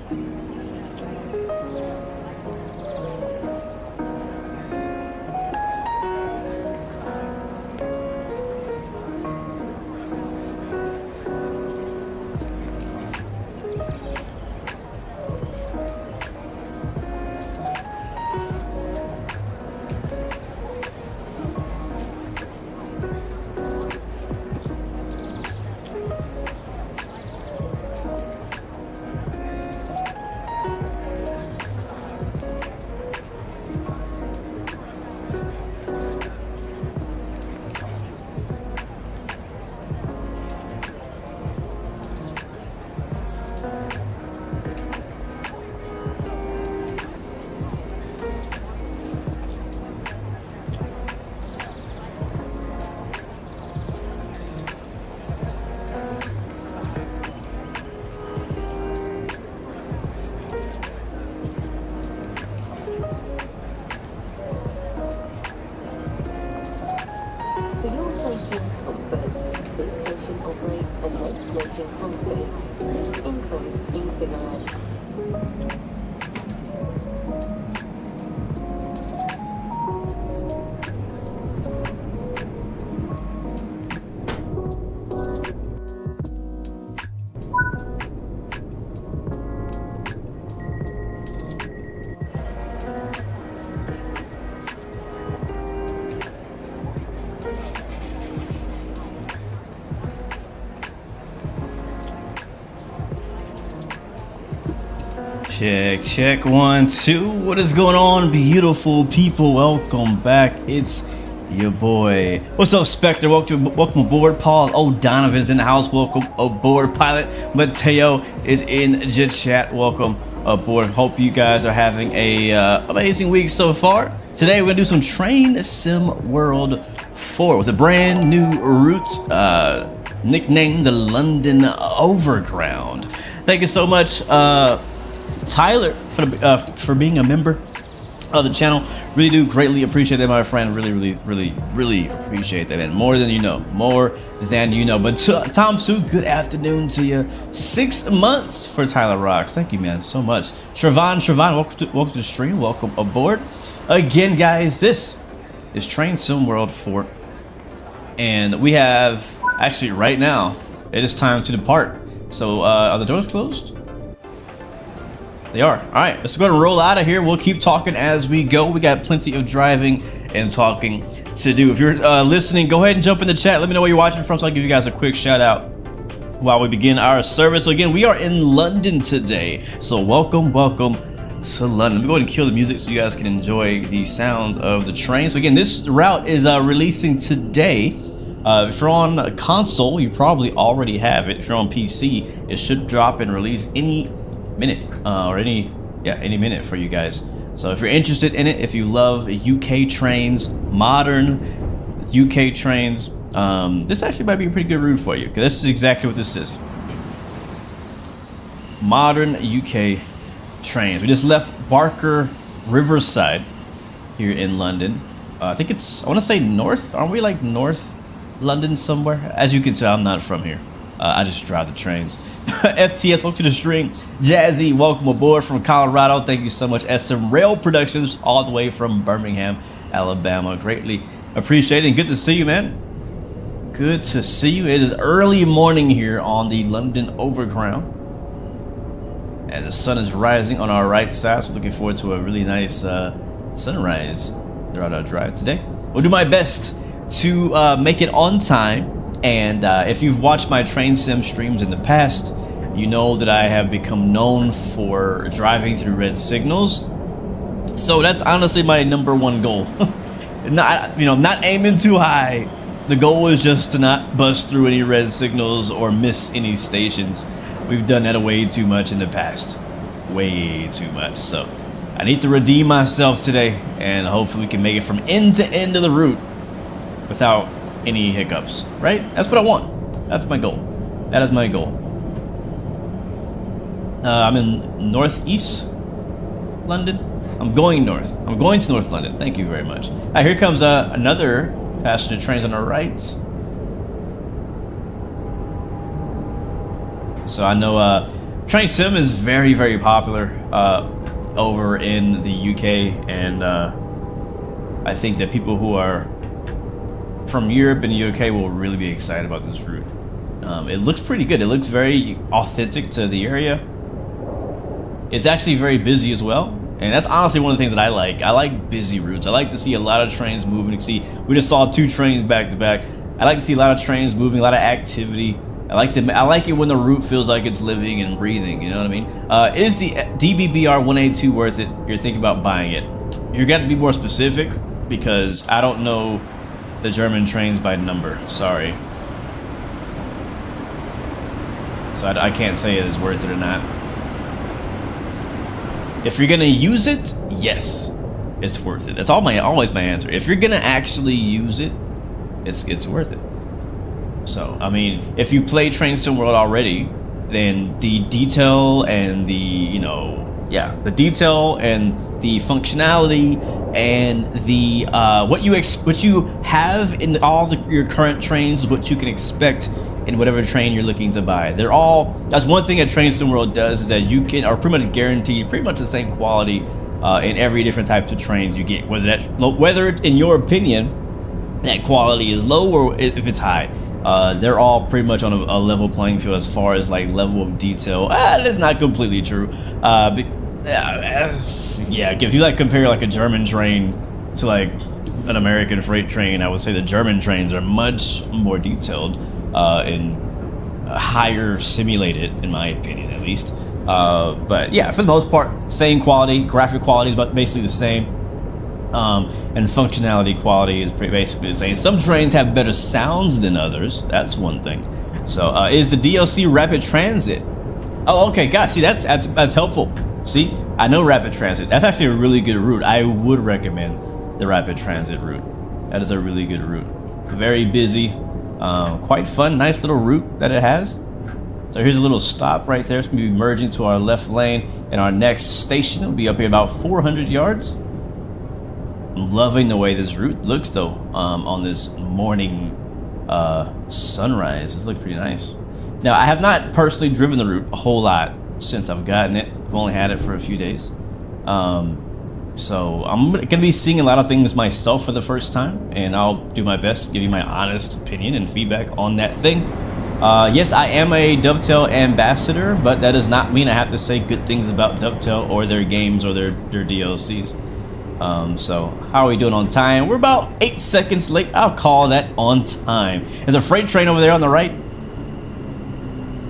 For your safety and comfort, this station operates a no-smoking policy. This includes e-cigarettes. Check 1 2. What is going on, beautiful people? Welcome back. It's your boy. What's up, Spectre? Welcome aboard. Paul O'Donovan's in the house. Welcome aboard. Pilot Mateo is in the chat. Welcome aboard. Hope you guys are having a amazing week so far. Today we're gonna do some Train Sim World 4 with a brand new route nicknamed the London Overground. Thank you so much, Tyler, for being a member of the channel. Really do greatly appreciate that, my friend. Really appreciate that, man. More than you know. But Tom Sue, good afternoon to you. 6 months for Tyler Rocks. Thank you, man, so much. Shravan, welcome to the stream. Welcome aboard. Again, guys, this is Train Sim World 4. And we have, actually right now, it is time to depart. So, are the doors closed? They are. All right, let's go ahead and roll out of here. We'll keep talking as we go. We got plenty of driving and talking to do. If you're listening, go ahead and jump in the chat. Let me know where you're watching from, so I'll give you guys a quick shout out while we begin our service. So again, we are in London today. So welcome to London. Let me go ahead and kill the music so you guys can enjoy the sounds of the train. So again, this route is releasing today. If you're on a console, you probably already have it. If you're on PC, it should drop and release any minute any minute for you guys. So if you're interested in it, if you love UK trains, modern UK trains, this actually might be a pretty good route for you, because this is exactly what this is. Modern UK trains. We just left Barker Riverside here in London. I think it's, I want to say north. Aren't we like north London somewhere? As you can tell, I'm not from here. I just drive the trains. FTS, welcome to the stream. Jazzy, welcome aboard from Colorado. Thank you so much. SM Rail Productions, all the way from Birmingham, Alabama. Greatly appreciated, and good to see you, man. Good to see you. It is early morning here on the London Overground, and the sun is rising on our right side. So looking forward to a really nice sunrise throughout our drive today. We'll do my best to make it on time. And if you've watched my train sim streams in the past, you know that I have become known for driving through red signals. So that's honestly my #1 goal. Not aiming too high. The goal is just to not bust through any red signals or miss any stations. We've done that way too much in the past. Way too much. So I need to redeem myself today, and hopefully we can make it from end to end of the route without any hiccups, right? That's what I want. That's my goal. That is my goal. I'm in northeast London. I'm going north. I'm going to North London. Thank you very much. Here comes another passenger train on our right. So I know Train sim is very, very popular over in the UK, and I think that people who are from Europe and the UK will really be excited about this route. It looks pretty good. It looks very authentic to the area. It's actually very busy as well, and that's honestly one of the things that I like. I like busy routes. I like to see a lot of trains moving. See, we just saw 2 trains back to back. I like to see a lot of trains moving, a lot of activity. I like it when the route feels like it's living and breathing. You know what I mean? Is the DBBR 182 worth it? You're thinking about buying it. You're going to be more specific because I don't know the German trains by number. Sorry. So I can't say it is worth it or not. If you're gonna use it, yes, it's worth it. That's always my answer. If you're gonna actually use it, it's worth it. So I mean, if you play Train Sim World already, then the detail and the the detail and the functionality and the what you have in all your current trains, what you can expect in whatever train you're looking to buy. That's one thing that Train Sim World does, is that you are pretty much guaranteed pretty much the same quality in every different types of trains you get, whether in your opinion that quality is low or if it's high. They're all pretty much on a level playing field as far as like level of detail. That's not completely true. Yeah, if you like compare like a German train to like an American freight train, I would say the German trains are much more detailed and higher simulated, in my opinion, at least. But yeah, for the most part, same quality. Graphic quality is basically the same. And functionality quality is basically the same. Some trains have better sounds than others. That's one thing. So is the DLC rapid transit? Oh, okay, gosh, see, that's helpful. See, I know rapid transit. That's actually a really good route. I would recommend the rapid transit route. That is a really good route. Very busy, quite fun, nice little route that it has. So here's a little stop right there. It's gonna be merging to our left lane, and our next station will be up here about 400 yards. I'm loving the way this route looks though, on this morning sunrise. This looks pretty nice. Now, I have not personally driven the route a whole lot since I've gotten it. I've only had it for a few days. So I'm gonna be seeing a lot of things myself for the first time, and I'll do my best to give you my honest opinion and feedback on that thing. Yes, I am a Dovetail ambassador, but that does not mean I have to say good things about Dovetail or their games or their DLCs. So how are we doing on time? We're about 8 seconds late. I'll call that on time. There's a freight train over there on the right,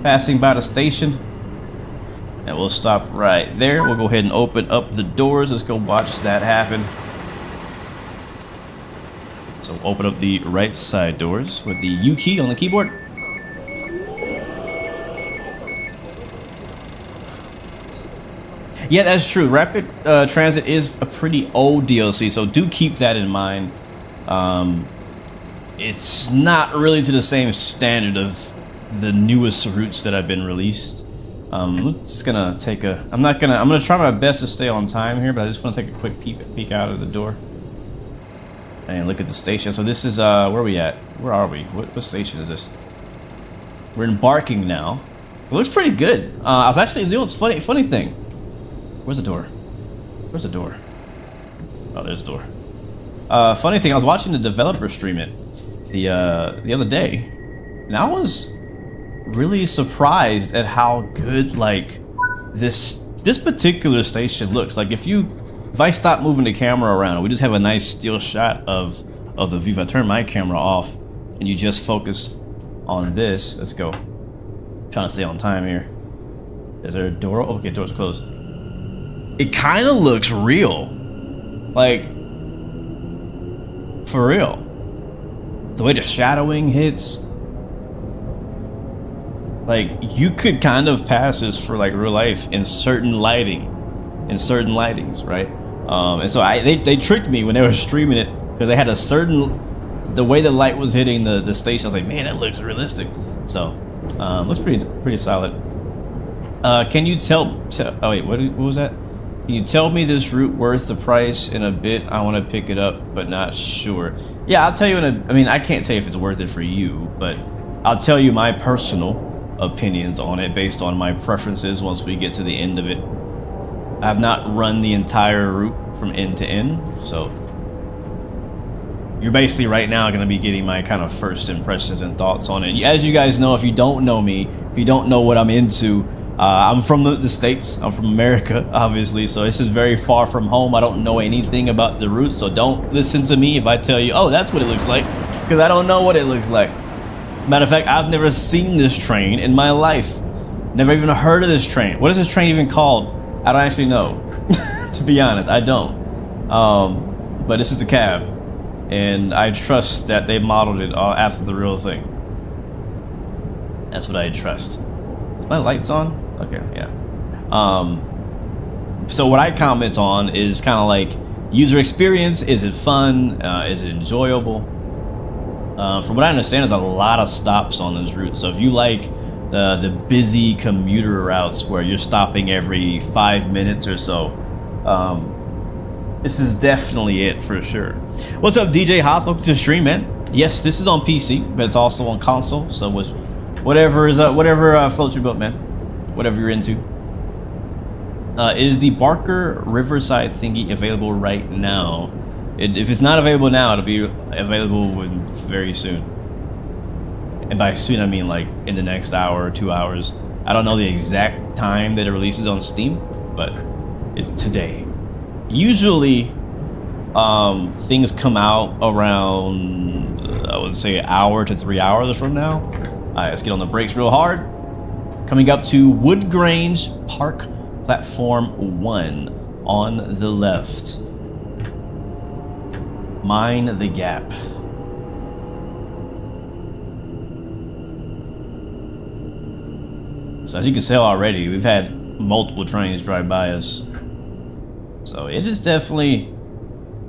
passing by the station, and we'll stop right there. We'll go ahead and open up the doors. Let's go watch that happen. So open up the right side doors with the U key on the keyboard. Yeah, that's true. Rapid Transit is a pretty old DLC, so do keep that in mind. It's not really to the same standard of the newest routes that have been released. I'm just gonna take a. I'm gonna try my best to stay on time here, but I just want to take a quick peek out of the door and look at the station. So this is where are we at? Where are we? What station is this? We're embarking now. It looks pretty good. I was actually doing funny thing. Where's the door? Where's the door? Oh, there's the door. Funny thing, I was watching the developer stream it the other day, and I was really surprised at how good like this particular station looks. Like if I stop moving the camera around, we just have a nice still shot of the view. If I turn my camera off and you just focus on this, let's go. I'm trying to stay on time here. Is there a door? Oh, okay, door's closed. It kind of looks real, like for real. The way the shadowing hits, like you could kind of pass this for like real life in certain lightings, right? And so they tricked me when they were streaming it because they had the way the light was hitting the station. I was like, man, that looks realistic. So looks pretty solid. Can you tell? Oh wait, what was that? Can you tell me this route worth the price in a bit? I want to pick it up, but not sure. Yeah, I'll tell you I mean, I can't say if it's worth it for you, but I'll tell you my personal opinions on it based on my preferences once we get to the end of it. I have not run the entire route from end to end, so you're basically right now going to be getting my kind of first impressions and thoughts on it. As you guys know, if you don't know me, if you don't know what I'm into, I'm from the States. I'm from America, obviously, so this is very far from home. I don't know anything about the route, so don't listen to me if I tell you, oh, that's what it looks like, because I don't know what it looks like. Matter of fact, I've never seen this train in my life. Never even heard of this train. What is this train even called? I don't actually know. To be honest, I don't. But this is the cab, and I trust that they modeled it after the real thing. That's what I trust. Is my lights on? Okay, yeah. So what I comment on is kind of like user experience. Is it fun? Is it enjoyable? From what I understand, there's a lot of stops on this route. So if you like the busy commuter routes where you're stopping every 5 minutes or so, this is definitely it for sure. What's up, DJ Haas? Welcome to the stream, man. Yes, this is on PC, but it's also on console. So whatever floats your boat, man. Whatever you're into. Is the Barker Riverside thingy available right now? If it's not available now, it'll be available very soon. And by soon, I mean like in the next hour or 2 hours. I don't know the exact time that it releases on Steam, but it's today. Usually, things come out around, I would say, an hour to 3 hours from now. All right, let's get on the brakes real hard. Coming up to Woodgrange Park, Platform 1 on the left. Mind the gap. So as you can tell already, we've had multiple trains drive by us. So it is definitely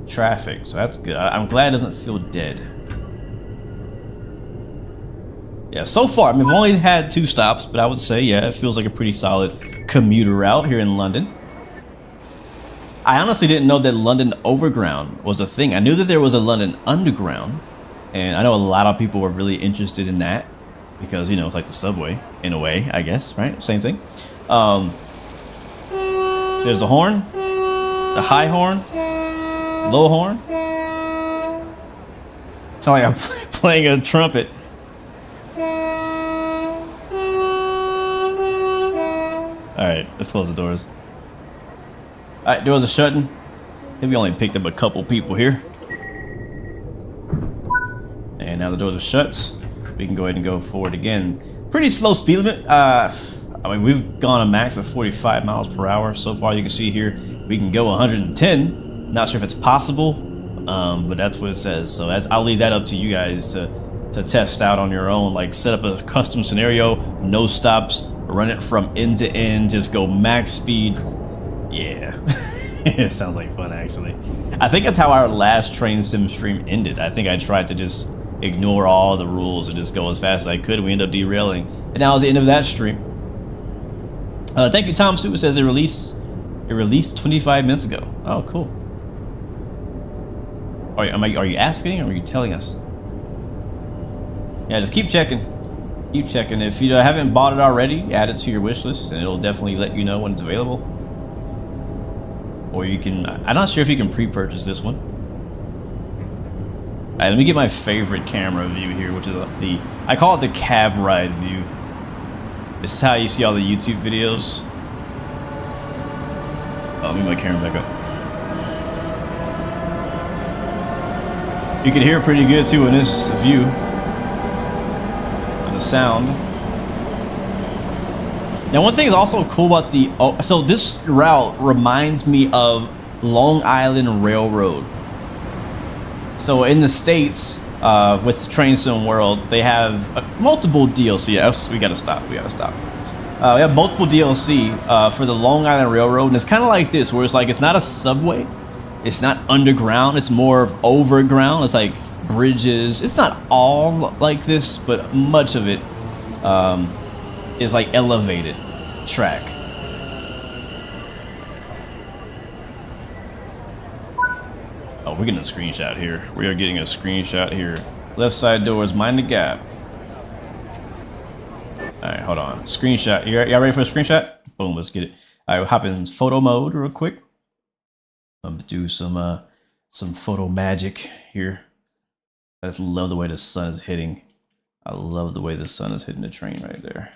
traffic, so that's good. I'm glad it doesn't feel dead. Yeah, so far, I mean, we've only had 2 stops, but I would say, yeah, it feels like a pretty solid commuter route here in London. I honestly didn't know that London Overground was a thing. I knew that there was a London Underground, and I know a lot of people were really interested in that because, you know, it's like the subway, in a way, I guess, right? Same thing. There's the horn, the high horn, low horn. It's not like I'm playing a trumpet. Alright, let's close the doors. Alright, doors are shutting. I think we only picked up a couple people here. And now the doors are shut. We can go ahead and go forward again. Pretty slow speed limit. I mean, we've gone a max of 45 miles per hour. So far, you can see here, we can go 110. Not sure if it's possible, but that's what it says. So I'll leave that up to you guys to test out on your own. Like, set up a custom scenario, no stops, run it from end to end, just go max speed. Yeah, it sounds like fun, actually. I think that's how our last train sim stream ended. I think I tried to just ignore all the rules and just go as fast as I could. We ended up derailing, and that was the end of that stream. Thank you, Tom Sue. It says it released 25 minutes ago. Oh, cool. Are you asking, or are you telling us? Yeah, just keep checking. Keep checking. If you haven't bought it already, add it to your wish list, and it'll definitely let you know when it's available. Or you can, I'm not sure if you can pre-purchase this one. All right, let me get my favorite camera view here, which is I call it the cab ride view. This is how you see all the YouTube videos. Oh, let me move my camera back up. You can hear pretty good too in this view. The sound. Now, one thing is also cool about so this route reminds me of Long Island Railroad. So in the States, with Train Sim World, they have multiple DLC. We gotta stop. We have multiple DLC for the Long Island Railroad, and it's kind of like this, where it's like it's not a subway, it's not underground, it's more of overground. It's like bridges. It's not all like this, but much of it is like elevated track. Oh, we're getting a screenshot here. We are getting a screenshot here. Left side doors, mind the gap. All right, hold on. Screenshot. Y'all ready for a screenshot? Boom, let's get it. All right, we'll hop in photo mode real quick. I'm gonna do some photo magic here. I just love the way the sun is hitting. I love the way the sun is hitting the train right there.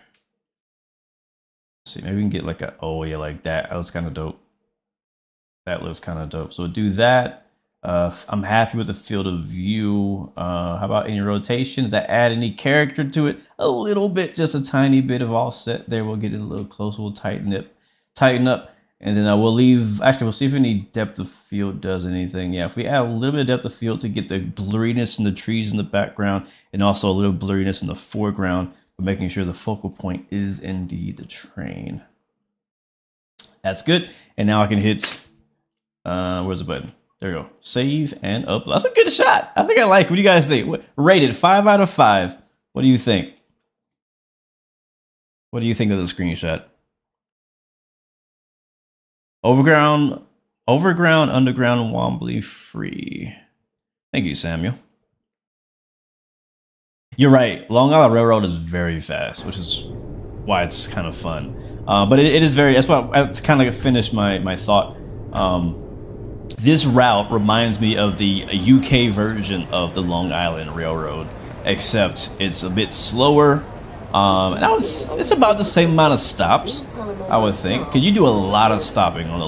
Let's see, maybe we can get like a, oh yeah, like that. That looks kind of dope. That looks kind of dope. So we'll do that. I'm happy with the field of view. How about any rotation? Does that add any character to it? A little bit, just a tiny bit of offset there. We'll get it a little closer. We'll tighten up. And then we'll leave, actually, we'll see if any depth of field does anything. Yeah, if we add a little bit of depth of field to get the blurriness in the trees in the background and also a little blurriness in the foreground, but making sure the focal point is indeed the train. That's good. And now I can hit, where's the button? There we go. Save and upload. That's a good shot. I think I like it. What do you guys think? Rated 5 out of 5. What do you think? What do you think of the screenshot? Overground, underground, Wombly free. Thank you, Samuel. You're right. Long Island Railroad is very fast, which is why it's kind of fun. But it is very, that's why I kind of finished my thought. This route reminds me of the UK version of the Long Island Railroad, except it's a bit slower. And it's about the same amount of stops, I would think. Because you do a lot of stopping on the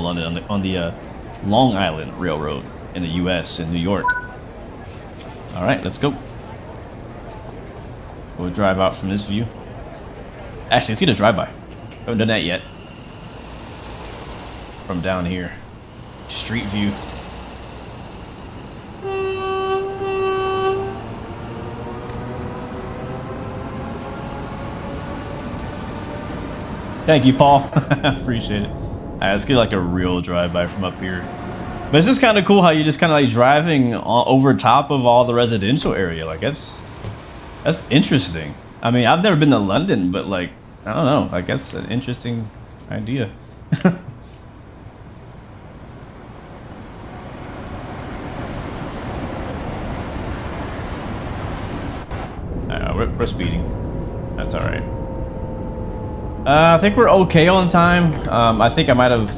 Long Island Railroad in the US, in New York. All right, let's go. We'll drive out from this view. Actually, let's get a drive-by. Haven't done that yet. From down here. Street view. Thank you, Paul. Appreciate it. All right, let's get like a real drive-by from up here. But it's just kind of cool how you're just kind of like driving over top of all the residential area. Like that's interesting. I mean, I've never been to London, but like, I don't know. I guess an interesting idea. We're speeding. That's all right. I think we're okay on time. I think I might have...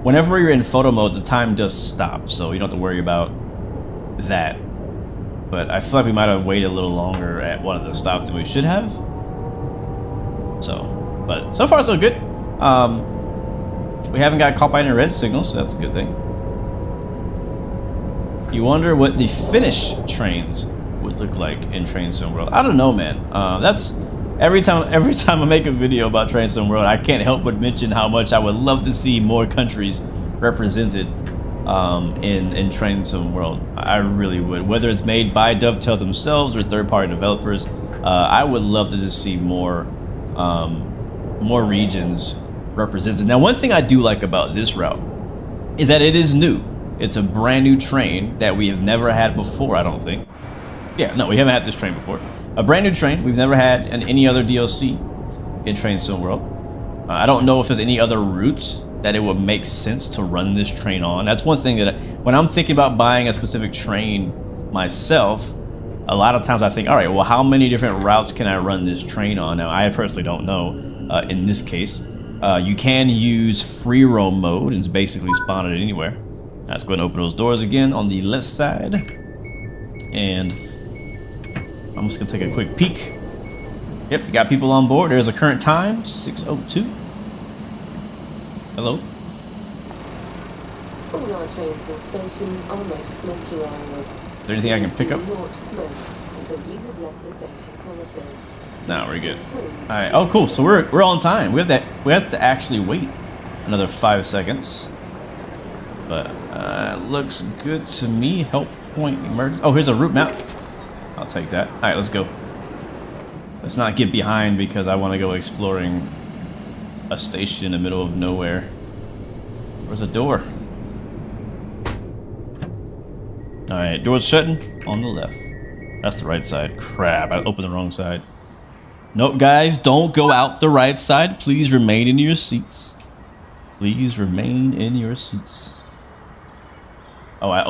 Whenever you're in photo mode, the time does stop, so you don't have to worry about that. But I feel like we might have waited a little longer at one of the stops than we should have. So, but so far so good. We haven't got caught by any red signals, so that's a good thing. You wonder what the Finnish trains would look like in Train Sim World. I don't know, man. That's every time I make a video about Train Sim World, I can't help but mention how much I would love to see more countries represented in Train Sim World. I really would. Whether it's made by Dovetail themselves or third-party developers, I would love to just see more regions represented. Now, one thing I do like about this route is that it is new. It's a brand new train that we have never had before, I don't think. Yeah, no, we haven't had this train before. A brand new train we've never had in any other DLC in Train Sim World. I don't know if there's any other routes that it would make sense to run this train on. That's one thing that when I'm thinking about buying a specific train myself, a lot of times I think, all right, well, how many different routes can I run this train on? Now, I personally don't know in this case. You can use free roam mode and it's basically spawn it anywhere. Let's go ahead and open those doors again on the left side. And I'm just gonna take a quick peek. Yep, you got people on board. There's a current time, 6:02. Hello? All our trains and stations are no smoking areas. Is there anything I can pick up? Do not smoke until you have left the station premises. No, we're good. All right. Oh, cool. So we're on time. We have to actually wait another 5 seconds. But looks good to me. Help point emergency. Oh, here's a route map. I'll take that. All right, let's go. Let's not get behind because I want to go exploring a station in the middle of nowhere. Where's the door? All right, door's shutting on the left. That's the right side. Crap, I opened the wrong side. Nope, guys, don't go out the right side. Please remain in your seats. Please remain in your seats. Oh, I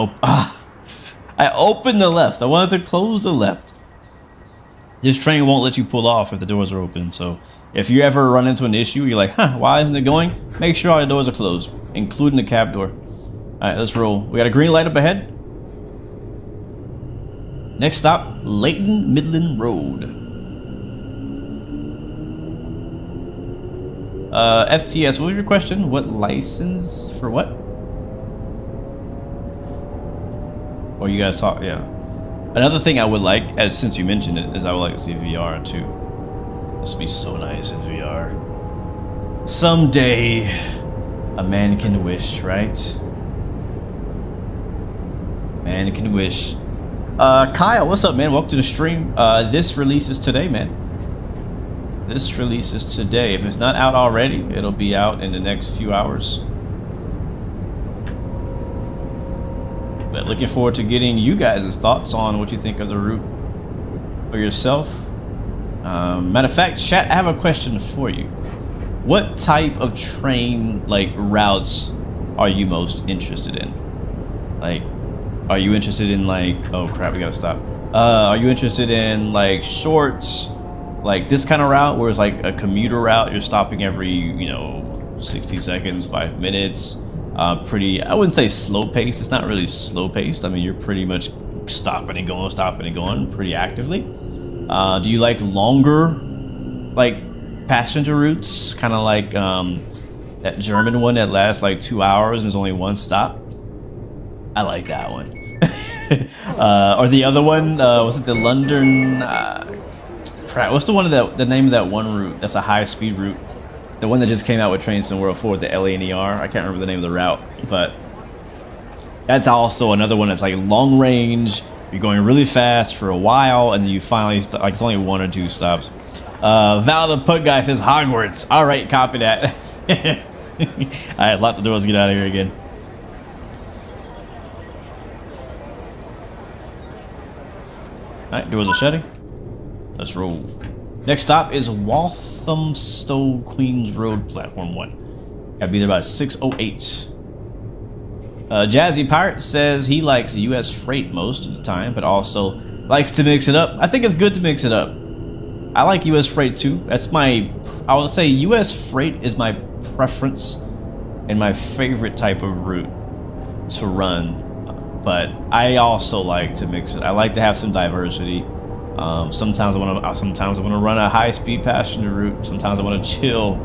opened the left. I wanted to close the left. This train won't let you pull off if the doors are open. So if you ever run into an issue, you're like, huh, why isn't it going? Make sure all the doors are closed, including the cab door. All right, let's roll. We got a green light up ahead. Next stop, Leighton Midland Road. FTS, what was your question? What license for what? Or you guys talk, yeah. Another thing I would like, as since you mentioned it, is I would like to see VR too. This would be so nice in VR. Someday, a man can wish, right? Man can wish. Kyle, what's up, man? Welcome to the stream. This releases today, man. This releases today. If it's not out already, it'll be out in the next few hours. But looking forward to getting you guys' thoughts on what you think of the route for yourself. Matter of fact, chat, I have a question for you. What type of train routes are you most interested in? Like, are you interested in oh crap, we gotta stop. Are you interested in short, this kind of route where it's like a commuter route, you're stopping every 60 seconds, 5 minutes? Pretty, I wouldn't say slow paced. It's not really slow paced. I mean, you're pretty much stopping and going pretty actively. Do you like longer, passenger routes? Kind of like that German one that lasts 2 hours and there's only one stop. I like that one. Or the other one, was it the London? Crap, what's the one the name of that one route? That's a high speed route. The one that just came out with Trains in World 4, the LIAN. I can't remember the name of the route, but that's also another one that's long range. You're going really fast for a while, and then you finally it's only 1 or 2 stops. Val the Pug guy says Hogwarts. All right, copy that. All right, lock the doors. Get out of here again. All right, doors are shutting. Let's roll. Next stop is Walthamstow Queens Road, Platform 1. Gotta be there by 6:08. Jazzy Pirate says he likes US freight most of the time, but also likes to mix it up. I think it's good to mix it up. I like US freight too. That's I would say US freight is my preference and my favorite type of route to run. But I also like to mix it. I like to have some diversity. Sometimes I want to run a high-speed passenger route. Sometimes I want to chill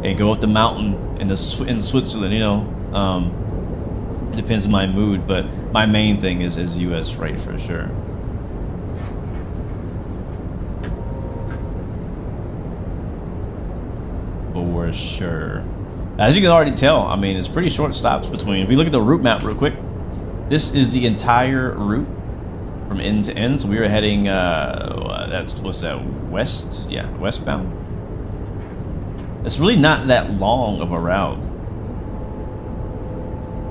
and go up the mountain in Switzerland. It depends on my mood, but my main thing is US freight for sure. For sure. As you can already tell, I mean, it's pretty short stops between. If you look at the route map real quick, this is the entire route from end to end. So we are heading, what's that, west? Yeah, westbound. It's really not that long of a route.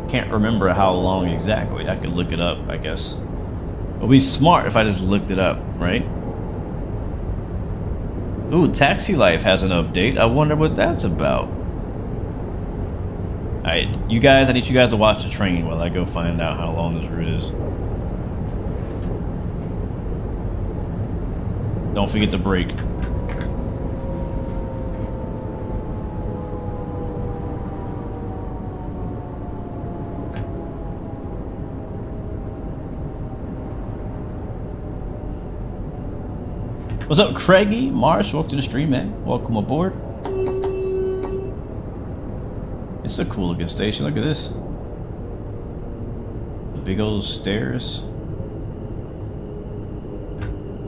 Can't remember how long exactly. I could look it up, I guess. It would be smart if I just looked it up, right? Ooh, Taxi Life has an update. I wonder what that's about. Alright, you guys, I need you guys to watch the train while I go find out how long this route is. Don't forget to brake. What's up, Craigie? Marsh, welcome to the stream, man. Welcome aboard. It's a cool looking station. Look at this. The big old stairs.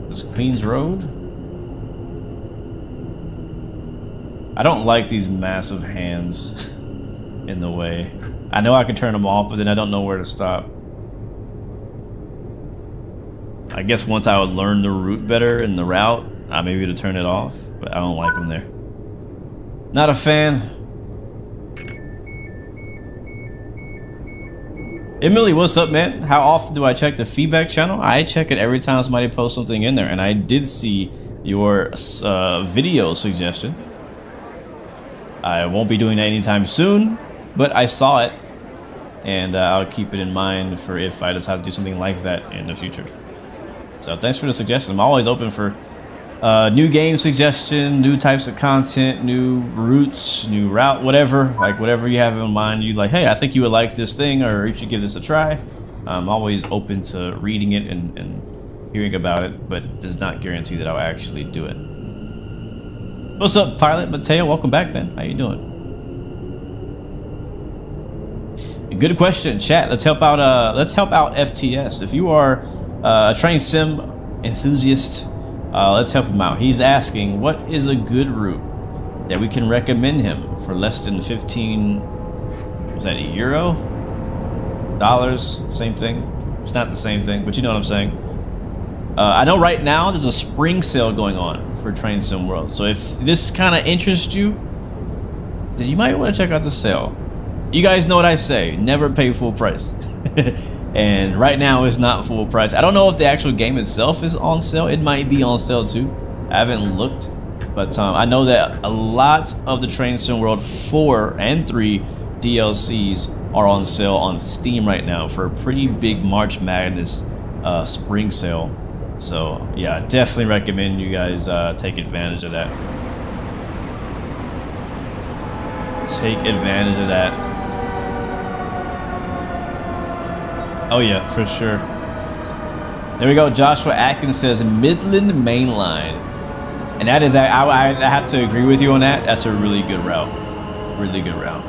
This Queens Road. I don't like these massive hands in the way. I know I can turn them off, but then I don't know where to stop. I guess once I would learn the route better and the route, I may be able to turn it off, but I don't like them there. Not a fan. Emily, what's up, man? How often do I check the feedback channel? I check it every time somebody posts something in there, and I did see your video suggestion. I won't be doing that anytime soon, but I saw it, and I'll keep it in mind for if I decide to do something like that in the future. So thanks for the suggestion. I'm always open for New game suggestion, new types of content, new routes, new route, whatever. Like whatever you have in mind, you like, hey, I think you would like this thing, or you should give this a try. I'm always open to reading it and hearing about it, but does not guarantee that I'll actually do it. What's up, Pilot Mateo? Welcome back, man. How you doing? Good question, chat. Let's help out FTS. If you are a train sim enthusiast, let's help him out. He's asking, what is a good route that we can recommend him for less than 15, was that euro? Dollars? Same thing? It's not the same thing, but you know what I'm saying. I know right now there's a spring sale going on for Train Sim World. So if this kind of interests you, then you might want to check out the sale. You guys know what I say, never pay full price. And right now it's not full price. I don't know if the actual game itself is on sale. It might be on sale too. I haven't looked, but I know that a lot of the Train Sim World 4 and 3 DLCs are on sale on Steam right now for a pretty big March Madness spring sale. So yeah, definitely recommend you guys take advantage of that. Take advantage of that. Oh yeah, for sure. There we go. Joshua Atkins says Midland Main Line, and that is I have to agree with you on that. That's a really good route. Really good route.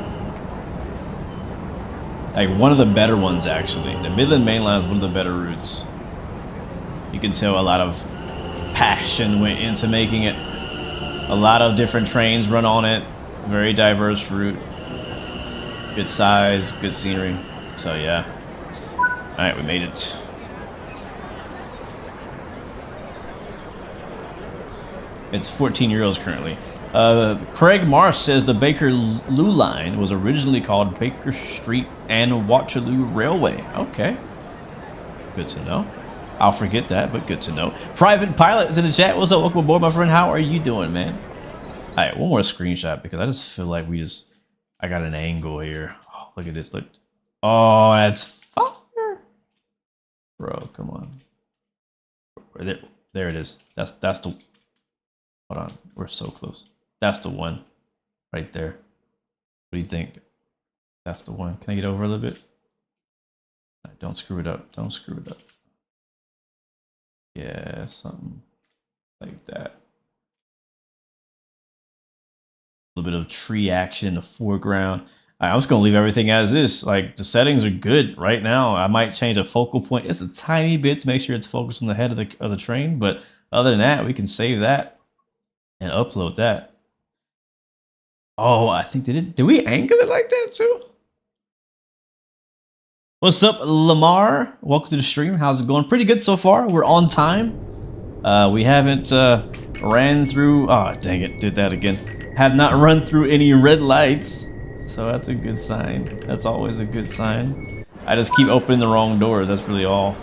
Like one of the better ones actually. The Midland Main Line is one of the better routes. You can tell a lot of passion went into making it. A lot of different trains run on it. Very diverse route. Good size, good scenery. So yeah. Alright, we made it. It's 14 euros currently. Craig Marsh says the Bakerloo line was originally called Baker Street and Waterloo Railway. Okay. Good to know. I'll forget that, but good to know. Private Pilot is in the chat. What's up? Welcome aboard, my friend. How are you doing, man? All right, one more screenshot because I just feel like I got an angle here. Oh, look at this. Look. Oh, that's fire. Bro, come on. There it is. That's the, hold on. We're so close. That's the one right there. What do you think? That's the one. Can I get over a little bit? Right, don't screw it up. Don't screw it up. Yeah, something like that. A little bit of tree action in the foreground. I'm just gonna leave everything as is. Like the settings are good right now. I might change a focal point. It's a tiny bit to make sure it's focused on the head of the train, but other than that, we can save that and upload that. Oh, I think did we angle it like that too? What's up, Lamar? Welcome to the stream. How's it going? Pretty good so far. We're on time. We haven't ran through. Oh, dang it! Did that again. Have not run through any red lights, so that's a good sign. That's always a good sign. I just keep opening the wrong doors. That's really all.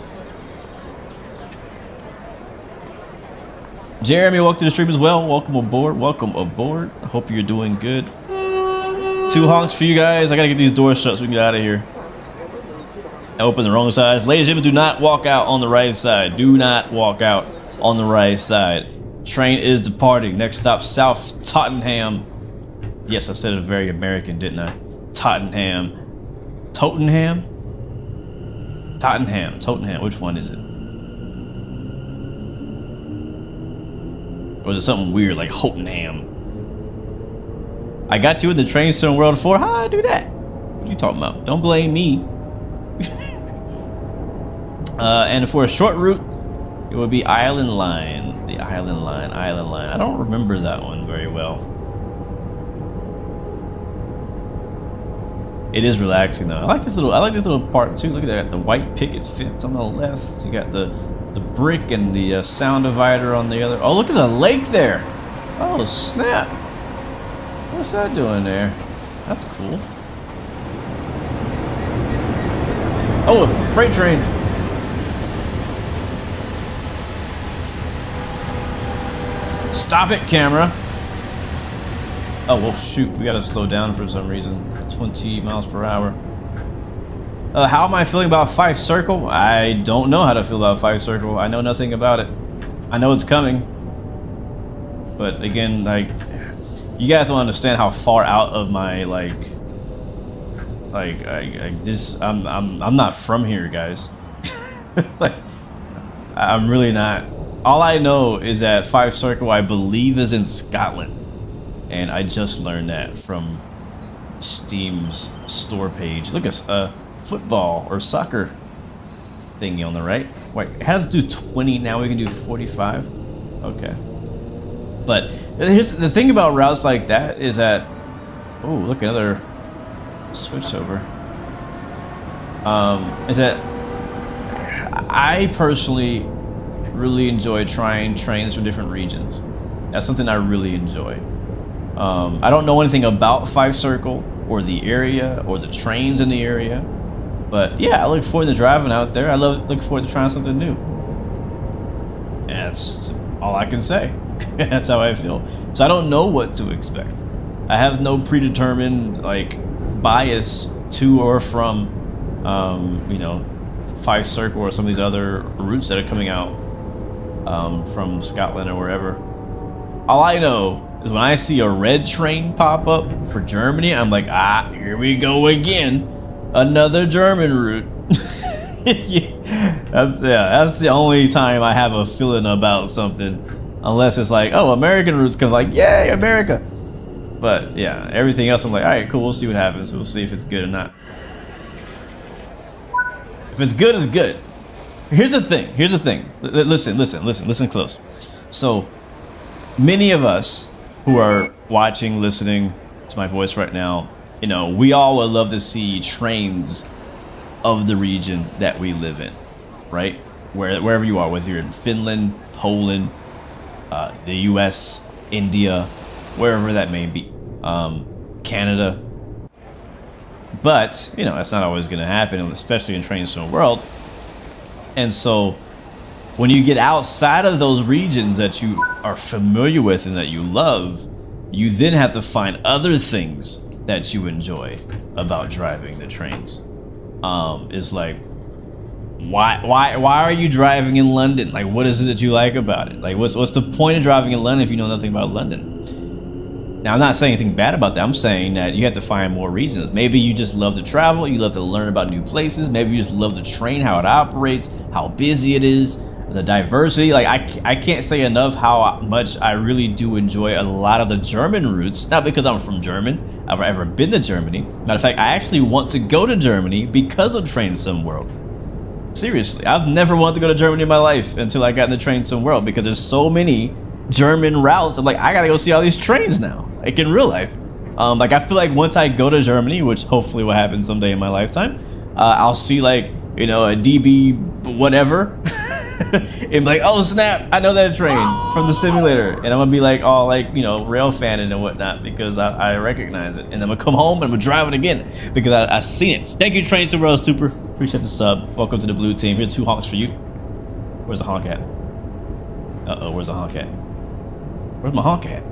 Jeremy, welcome to the stream as well. Welcome aboard. Welcome aboard. I hope you're doing good. 2 honks for you guys. I gotta get these doors shut so we can get out of here. I opened the wrong side. Ladies and gentlemen, do not walk out on the right side. Do not walk out on the right side. Train is departing. Next stop, South Tottenham. Yes, I said it very American, didn't I? Tottenham. Tottenham? Tottenham. Tottenham. Which one is it? Or is it something weird like Houghtonham? I got you in the Train Sim World 4. How I do that? What are you talking about? Don't blame me. And for a short route, it would be Island Line. The Island Line. I don't remember that one very well. It is relaxing though. I like this little part too. Look at that. The white picket fence on the left. So you got the brick and the sound divider on the other. Oh, look, there's a lake there. Oh, snap. What's that doing there? That's cool. Oh, freight train. Stop it, camera. Oh, well, shoot. We gotta slow down for some reason. 20 miles per hour. How am I feeling about Fife Circle? I don't know how to feel about Fife Circle. I know nothing about it. I know it's coming. But again, like, you guys don't understand how far out of my I'm not from here, guys. Like, I'm really not. All I know is that Five Circle, I believe, is in Scotland, and I just learned that from Steam's store page. Look at a football or soccer thingy on the right. Wait, it has to do 20 now. We can do 45. Okay. But here's the thing about routes like that is that, oh, look, another switch over. Is that I personally really enjoy trying trains from different regions. That's something I really enjoy. I don't know anything about Five Circle or the area or the trains in the area, but yeah, I look forward to driving out there. I look forward to trying something new. And that's all I can say. That's how I feel. So I don't know what to expect. I have no predetermined like bias to or from, you know, Five Circle or some of these other routes that are coming out from Scotland or wherever. All I know is when I see a red train pop up for Germany, I'm like, ah, here we go again, another German route. That's the only time I have a feeling about something, unless it's like, oh, American routes come, like, yay, America. But yeah, everything else I'm like, all right, cool, we'll see what happens. We'll see if it's good or not. If it's good, it's good. Here's the thing. Listen close. So many of us who are watching, listening to my voice right now, you know, we all would love to see trains of the region that we live in, right? Wherever you are, whether you're in Finland, Poland, the US, India, wherever that may be, Canada. But, you know, that's not always going to happen, especially in Trains to the World. And so when you get outside of those regions that you are familiar with and that you love, you then have to find other things that you enjoy about driving the trains. It's like, why are you driving in London? Like, what is it that you like about it? Like, what's the point of driving in London if you know nothing about London? Now, I'm not saying anything bad about that. I'm saying that you have to find more reasons. Maybe you just love to travel. You love to learn about new places. Maybe you just love the train, how it operates, how busy it is, the diversity. Like, I can't say enough how much I really do enjoy a lot of the German routes. Not because I'm from German. I've ever been to Germany. Matter of fact, I actually want to go to Germany because of Train Sim World. Seriously, I've never wanted to go to Germany in my life until I got in the Train Sim World, because there's so many German routes. I'm like, I gotta go see all these trains now, like in real life. Like, I feel like once I go to Germany, which hopefully will happen someday in my lifetime, I'll see, like, you know, a DB whatever and be like, oh snap, I know that train from the simulator, and I'm gonna be like, all like, you know, rail fanning and whatnot, because I recognize it, and I'm gonna come home and I'm gonna drive it again because I seen it. Thank you, Train Sim World, super appreciate the sub. Welcome to the blue team. Here's 2 honks for you. Where's the honk at? Where's the honk at? Where's my honk at?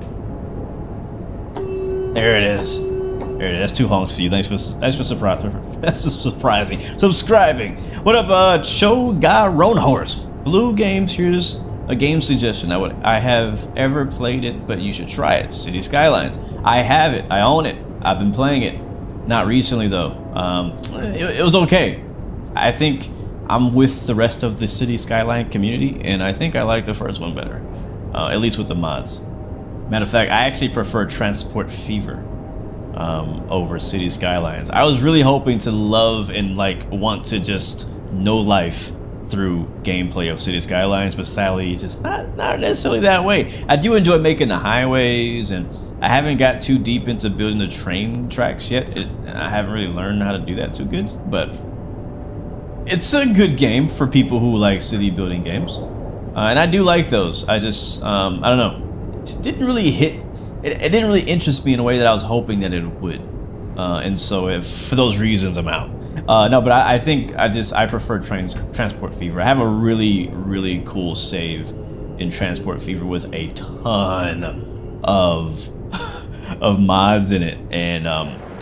There it is. There it is. That's 2 honks for you. Thanks for surprising. That's just surprising. Subscribing. What up, Choga Roanhorse? Blue Games. Here's a game suggestion. I have ever played it, but you should try it. City Skylines. I have it. I own it. I've been playing it. Not recently though. It was okay. I think I'm with the rest of the City Skyline community, and I think I like the first one better. At least with the mods. Matter of fact, I actually prefer Transport Fever over City Skylines. I was really hoping to love and like want to just know life through gameplay of City Skylines, but sadly, just not necessarily that way. I do enjoy making the highways, and I haven't got too deep into building the train tracks yet. I haven't really learned how to do that too good, but it's a good game for people who like city building games. And I do like those. I just, I don't know. It didn't really hit. It didn't really interest me in a way that I was hoping that it would. And so, for those reasons, I'm out. No, but I think I prefer Transport Fever. I have a really cool save in Transport Fever with a ton of mods in it, and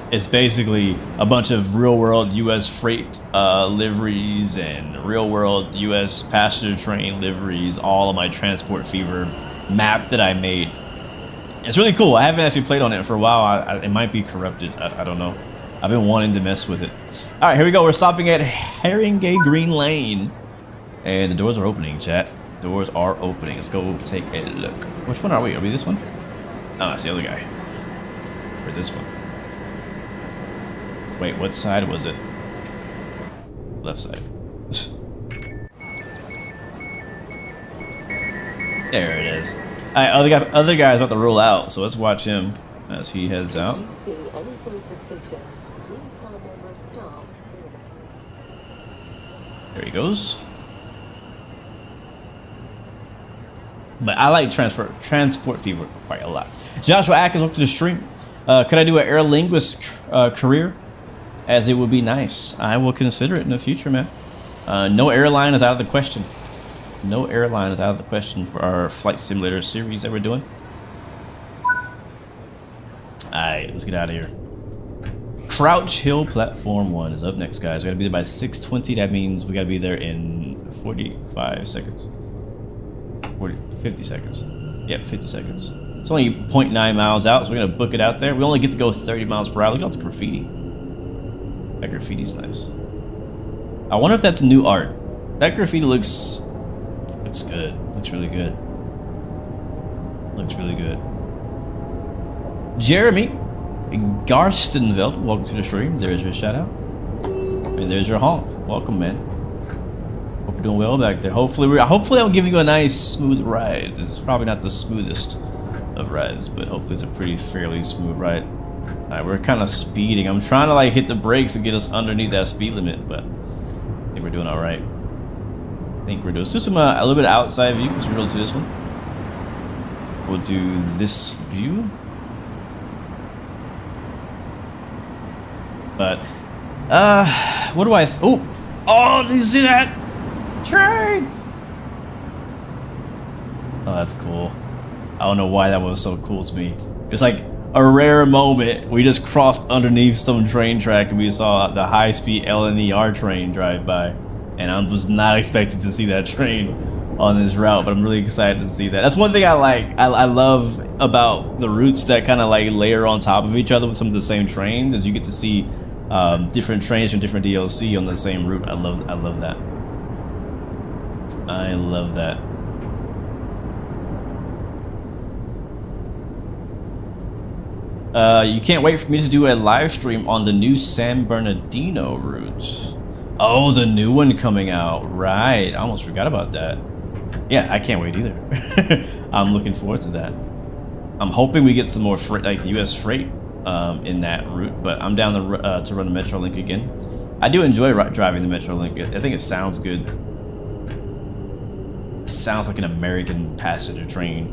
it's basically a bunch of real-world U.S. freight liveries and real-world U.S. passenger train liveries, all of my Transport Fever map that I made It's really cool. I haven't actually played on it for a while. It might be corrupted. I don't know. I've been wanting to mess with it. All right, here we go. We're stopping at Haringey Green Lane. And the doors are opening, chat. Doors are opening. Let's go take a look. Which one are we? Are we this one? Oh, that's the other guy. Or this one. Wait, what side was it? Left side. There it is. Alright, other guy's about to roll out, so let's watch him as he heads out. If you see anything suspicious, please tell a member of staff. There he goes. But I like transport fever quite a lot. Joshua Atkins, welcome to the stream. Could I do an Air Linguist career? As it would be nice. I will consider it in the future, man. No airline is out of the question. No airline is out of the question for our flight simulator series that we're doing. Alright, let's get out of here. Crouch Hill Platform 1 is up next, guys. We gotta be there by 6:20. That means we gotta be there in 45 seconds. 50 seconds. Yep, 50 seconds. It's only 0.9 miles out, so we're gonna book it out there. We only get to go 30 miles per hour. Look at all the graffiti. That graffiti's nice. I wonder if that's new art. That graffiti looks good. Looks really good. Looks really good. Jeremy Garstenveld, welcome to the stream. There's your shout out. And there's your honk. Welcome, man. Hope you're doing well back there. Hopefully I'm giving you a nice smooth ride. This is probably not the smoothest of rides, but hopefully it's a pretty fairly smooth ride. Alright, we're kind of speeding. I'm trying to like hit the brakes and get us underneath that speed limit, but I think we're doing all right. Let's do some a little bit of outside view as we roll to this one. We'll do this view. But what do I oh, did you see that train? Oh, that's cool. I don't know why that was so cool to me. It's like a rare moment. We just crossed underneath some train track and we saw the high-speed LNER train drive by. And I was not expecting to see that train on this route, but I'm really excited to see that. That's one thing I like. I love about the routes that kind of like layer on top of each other with some of the same trains, is you get to see different trains from different DLC on the same route. I love that. I love that. You can't wait for me to do a live stream on the new San Bernardino route. Oh, the new one coming out. Right. I almost forgot about that. Yeah, I can't wait either. I'm looking forward to that. I'm hoping we get some more freight, like US freight in that route, but I'm down to run the Metrolink again. I do enjoy driving the Metrolink. I think it sounds good. It sounds like an American passenger train.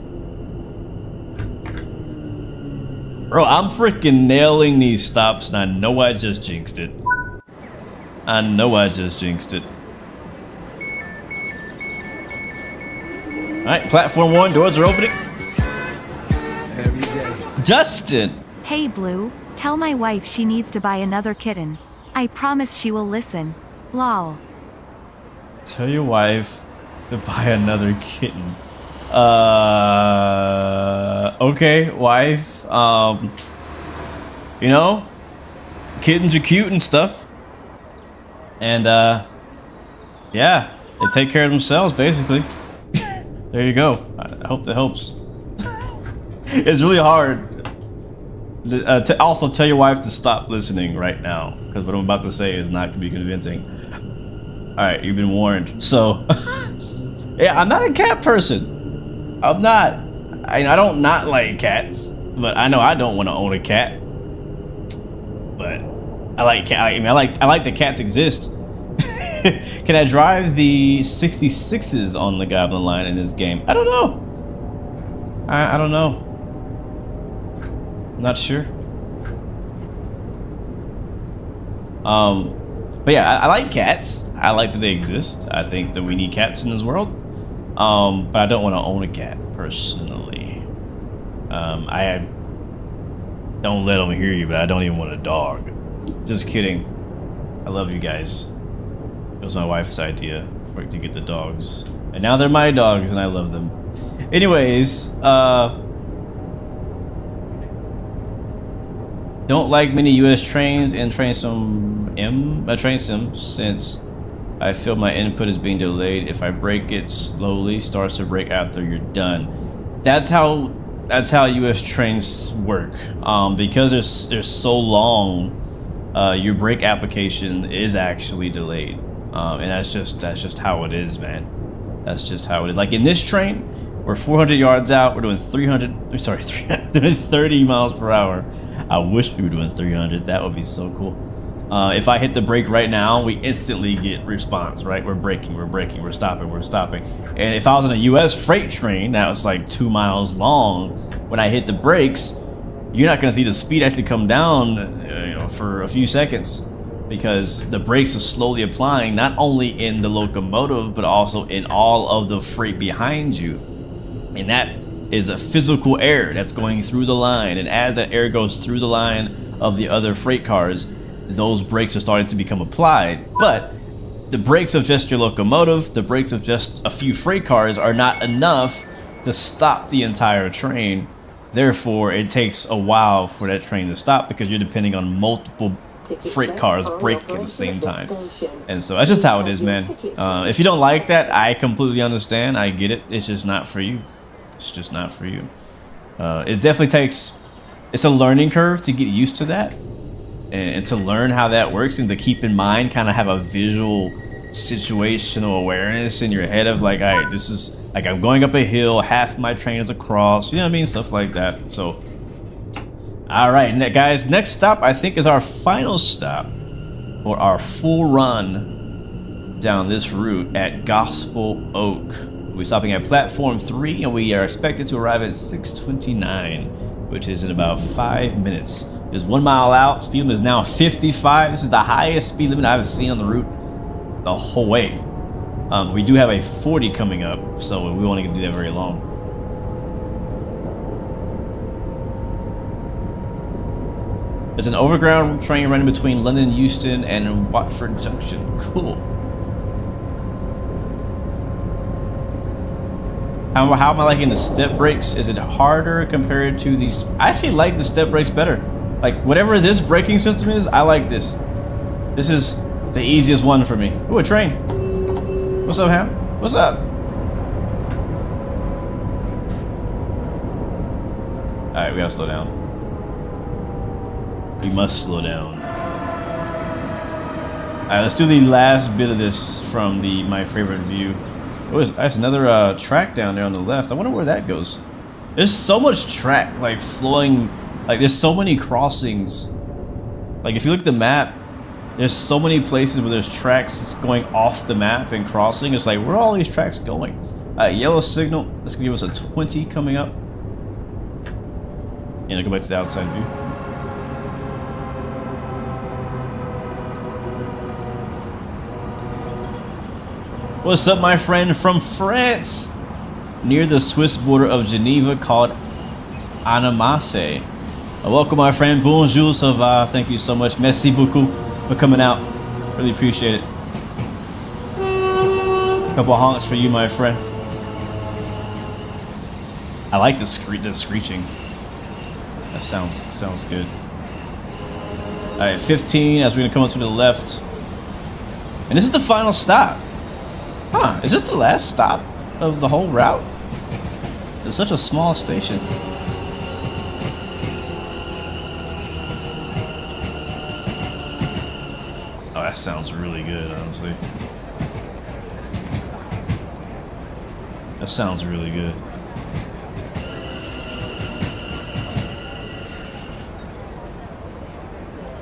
Bro, I'm freaking nailing these stops, and I know I just jinxed it. I know I just jinxed it. Alright, platform 1, doors are opening. Justin! Hey Blue, tell my wife she needs to buy another kitten. I promise she will listen. Lol. Tell your wife to buy another kitten. Okay, wife. You know, kittens are cute and stuff. And, yeah, they take care of themselves, basically. There you go. I hope that helps. It's really hard to also tell your wife to stop listening right now, because what I'm about to say is not going to be convincing. Alright, you've been warned. So, yeah, I'm not a cat person. I'm not. I don't not like cats, but I know I don't want to own a cat. But I like cat. I like that cats exist. Can I drive the 66s on the Goblin line in this game? I don't know. I don't know. I'm not sure. But yeah, I like cats. I like that they exist. I think that we need cats in this world. But I don't want to own a cat personally. I don't let them hear you, but I don't even want a dog. Just kidding. I love you guys. It was my wife's idea to get the dogs, and now they're my dogs, and I love them. Anyways, Don't like many U.S. trains and train sim since I feel my input is being delayed. If I break it slowly, starts to break after you're done. That's how U.S. trains work. Because they're so long, your brake application is actually delayed, and that's just how it is, man. That's just how it is. Like in this train, we're 400 yards out. We're doing 30 miles per hour. I wish we were doing 300. That would be so cool. If I hit the brake right now, we instantly get response, right? We're braking, we're stopping. And if I was on a U.S. freight train that was like 2 miles long, when I hit the brakes, you're not going to see the speed actually come down for a few seconds, because the brakes are slowly applying, not only in the locomotive, but also in all of the freight behind you. And that is a physical air that's going through the line, and as that air goes through the line of the other freight cars, those brakes are starting to become applied. But the brakes of just your locomotive, the brakes of just a few freight cars are not enough to stop the entire train. Therefore, it takes a while for that train to stop, because you're depending on multiple freight cars braking at the same time. And so that's just how it is, man. If you don't like that, I completely understand. I get it. It's just not for you. It's just not for you. It definitely takes, it's a learning curve to get used to that, and to learn how that works, and to keep in mind, kind of have a visual situational awareness in your head of like, all right, this is like, I'm going up a hill, half my train is across, you know what I mean? Stuff like that. So, all right, guys, next stop I think is our final stop for our full run down this route at Gospel Oak. We're stopping at platform 3, and we are expected to arrive at 6:29, which is in about 5 minutes. It's 1 mile out. Speed limit is now 55. This is the highest speed limit I've seen on the route the whole way. We do have a 40 coming up, so we won't do that very long. There's an overground train running between London Euston and Watford Junction. Cool. How am I liking the step brakes? Is it harder compared to these? I actually like the step brakes better. Like, whatever this braking system is, I like this. This is the easiest one for me. Ooh, a train. What's up, Ham? What's up? All right, we gotta slow down. We must slow down. All right, let's do the last bit of this from my favorite view. That's another track down there on the left. I wonder where that goes. There's so much track, like, flowing. Like, there's so many crossings. Like, if you look at the map, there's so many places where there's tracks that's going off the map and crossing. It's like, where are all these tracks going? Yellow signal. That's gonna give us a 20 coming up. And I'll go back to the outside view. What's up, my friend from France? Near the Swiss border of Geneva, called Annemasse. Welcome, my friend. Bonjour, ça va? Thank you so much. Merci beaucoup for coming out. Really appreciate it. A couple honks for you, my friend. I like the screeching. That sounds good. All right, 15 as we're gonna come up to the left. And this is the final stop. Huh, is this the last stop of the whole route? It's such a small station. Oh, that sounds really good, honestly. That sounds really good.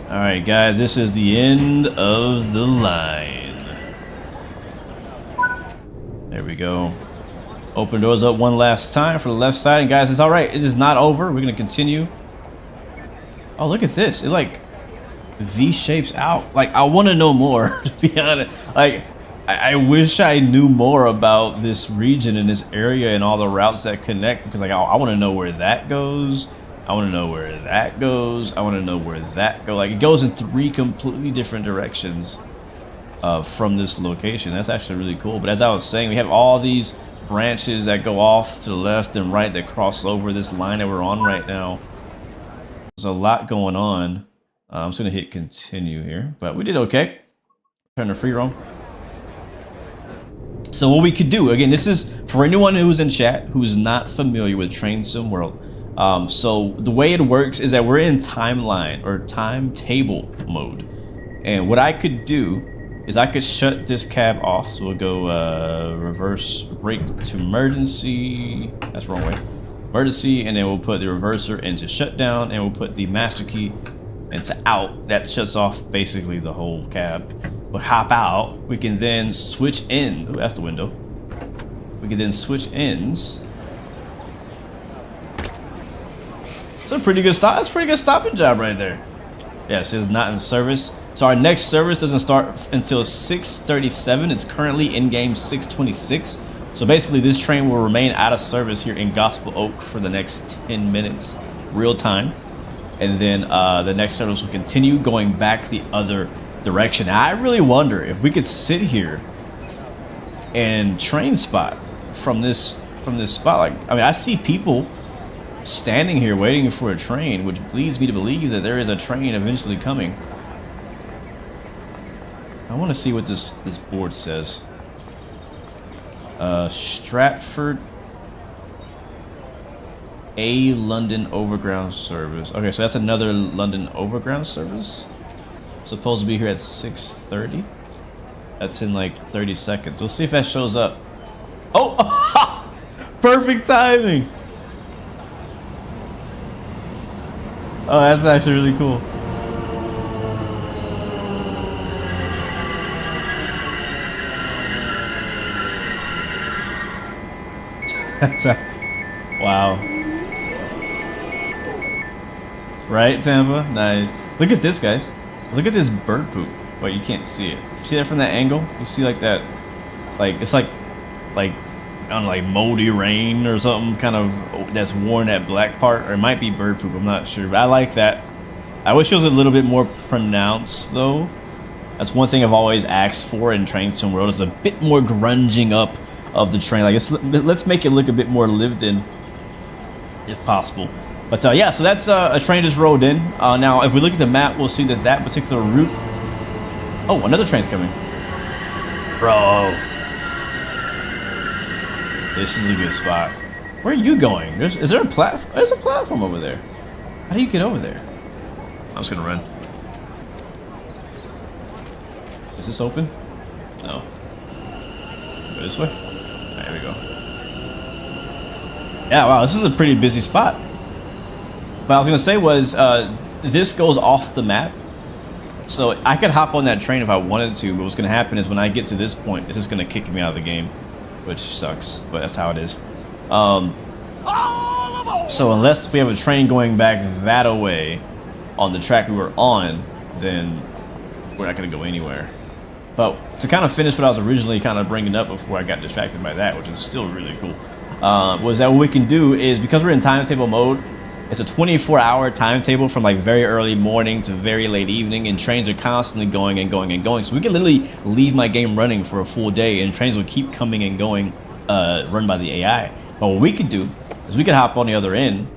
Alright, guys, this is the end of the line. There we go. Open doors up one last time for the left side. And guys, it's alright. It is not over. We're going to continue. Oh, look at this. It like V-shapes out. Like, I want to know more, to be honest. Like, I wish I knew more about this region and this area and all the routes that connect. Because, like, I want to know where that goes. I want to know where that goes. I want to know where that goes. Like, it goes in 3 completely different directions. From this location. That's actually really cool. But as I was saying, we have all these branches that go off to the left and right that cross over this line that we're on right now. There's a lot going on. I'm just gonna hit continue here, but we did okay. Turn to free roam. So what we could do, again, this is for anyone who's in chat who's not familiar with Train Sim World. So the way it works is that we're in timeline or timetable mode. And what I could do is I could shut this cab off. So we'll go reverse brake to emergency. That's the wrong way. Emergency, and then we'll put the reverser into shutdown, and we'll put the master key into out. That shuts off basically the whole cab. We'll hop out. We can then switch in. Ooh, that's the window. We can then switch ends. It's a pretty good stop. That's a pretty good stopping job right there. Yeah, it says not in service. So our next service doesn't start until 6:37. It's currently in game 6:26. So basically this train will remain out of service here in Gospel Oak for the next 10 minutes, real time. And then the next service will continue going back the other direction. I really wonder if we could sit here and train spot from this spot. Like, I mean, I see people standing here waiting for a train, which leads me to believe that there is a train eventually coming. I want to see what this board says. Stratford A London Overground service. Okay, so that's another London Overground service. Supposed to be here at 6:30. That's in like 30 seconds. We'll see if that shows up. Oh, perfect timing. Oh, that's actually really cool. Wow. Right, Tampa? Nice. Look at this, guys. Look at this bird poop. Wait, you can't see it. See that from that angle? You see like that, like it's like on like moldy rain or something kind of that's worn that black part, or it might be bird poop, I'm not sure, but I like that. I wish it was a little bit more pronounced though. That's one thing I've always asked for in Train Sim World, is a bit more grunging up of the train. Like, let's make it look a bit more lived in if possible. But yeah, so that's a train just rolled in. Now if we look at the map, we'll see that that particular route, oh, another train's coming. Bro, this is a good spot. Where are you going? Is there a platform? There's a platform over there. How do you get over there? I'm just gonna run. Is this open? No. Go this way? Alright, here we go. Yeah, wow, this is a pretty busy spot. What I was gonna say was, this goes off the map. So I could hop on that train if I wanted to, but what's gonna happen is when I get to this point, it's just gonna kick me out of the game, which sucks, but that's how it is. So unless we have a train going back that way on the track we were on, then we're not gonna go anywhere. But to kind of finish what I was originally kind of bringing up before I got distracted by that, which is still really cool, was that what we can do is, because we're in timetable mode, it's a 24-hour timetable from like very early morning to very late evening, and trains are constantly going and going and going. So we can literally leave my game running for a full day and trains will keep coming and going, run by the AI. But what we could do is we could hop on the other end.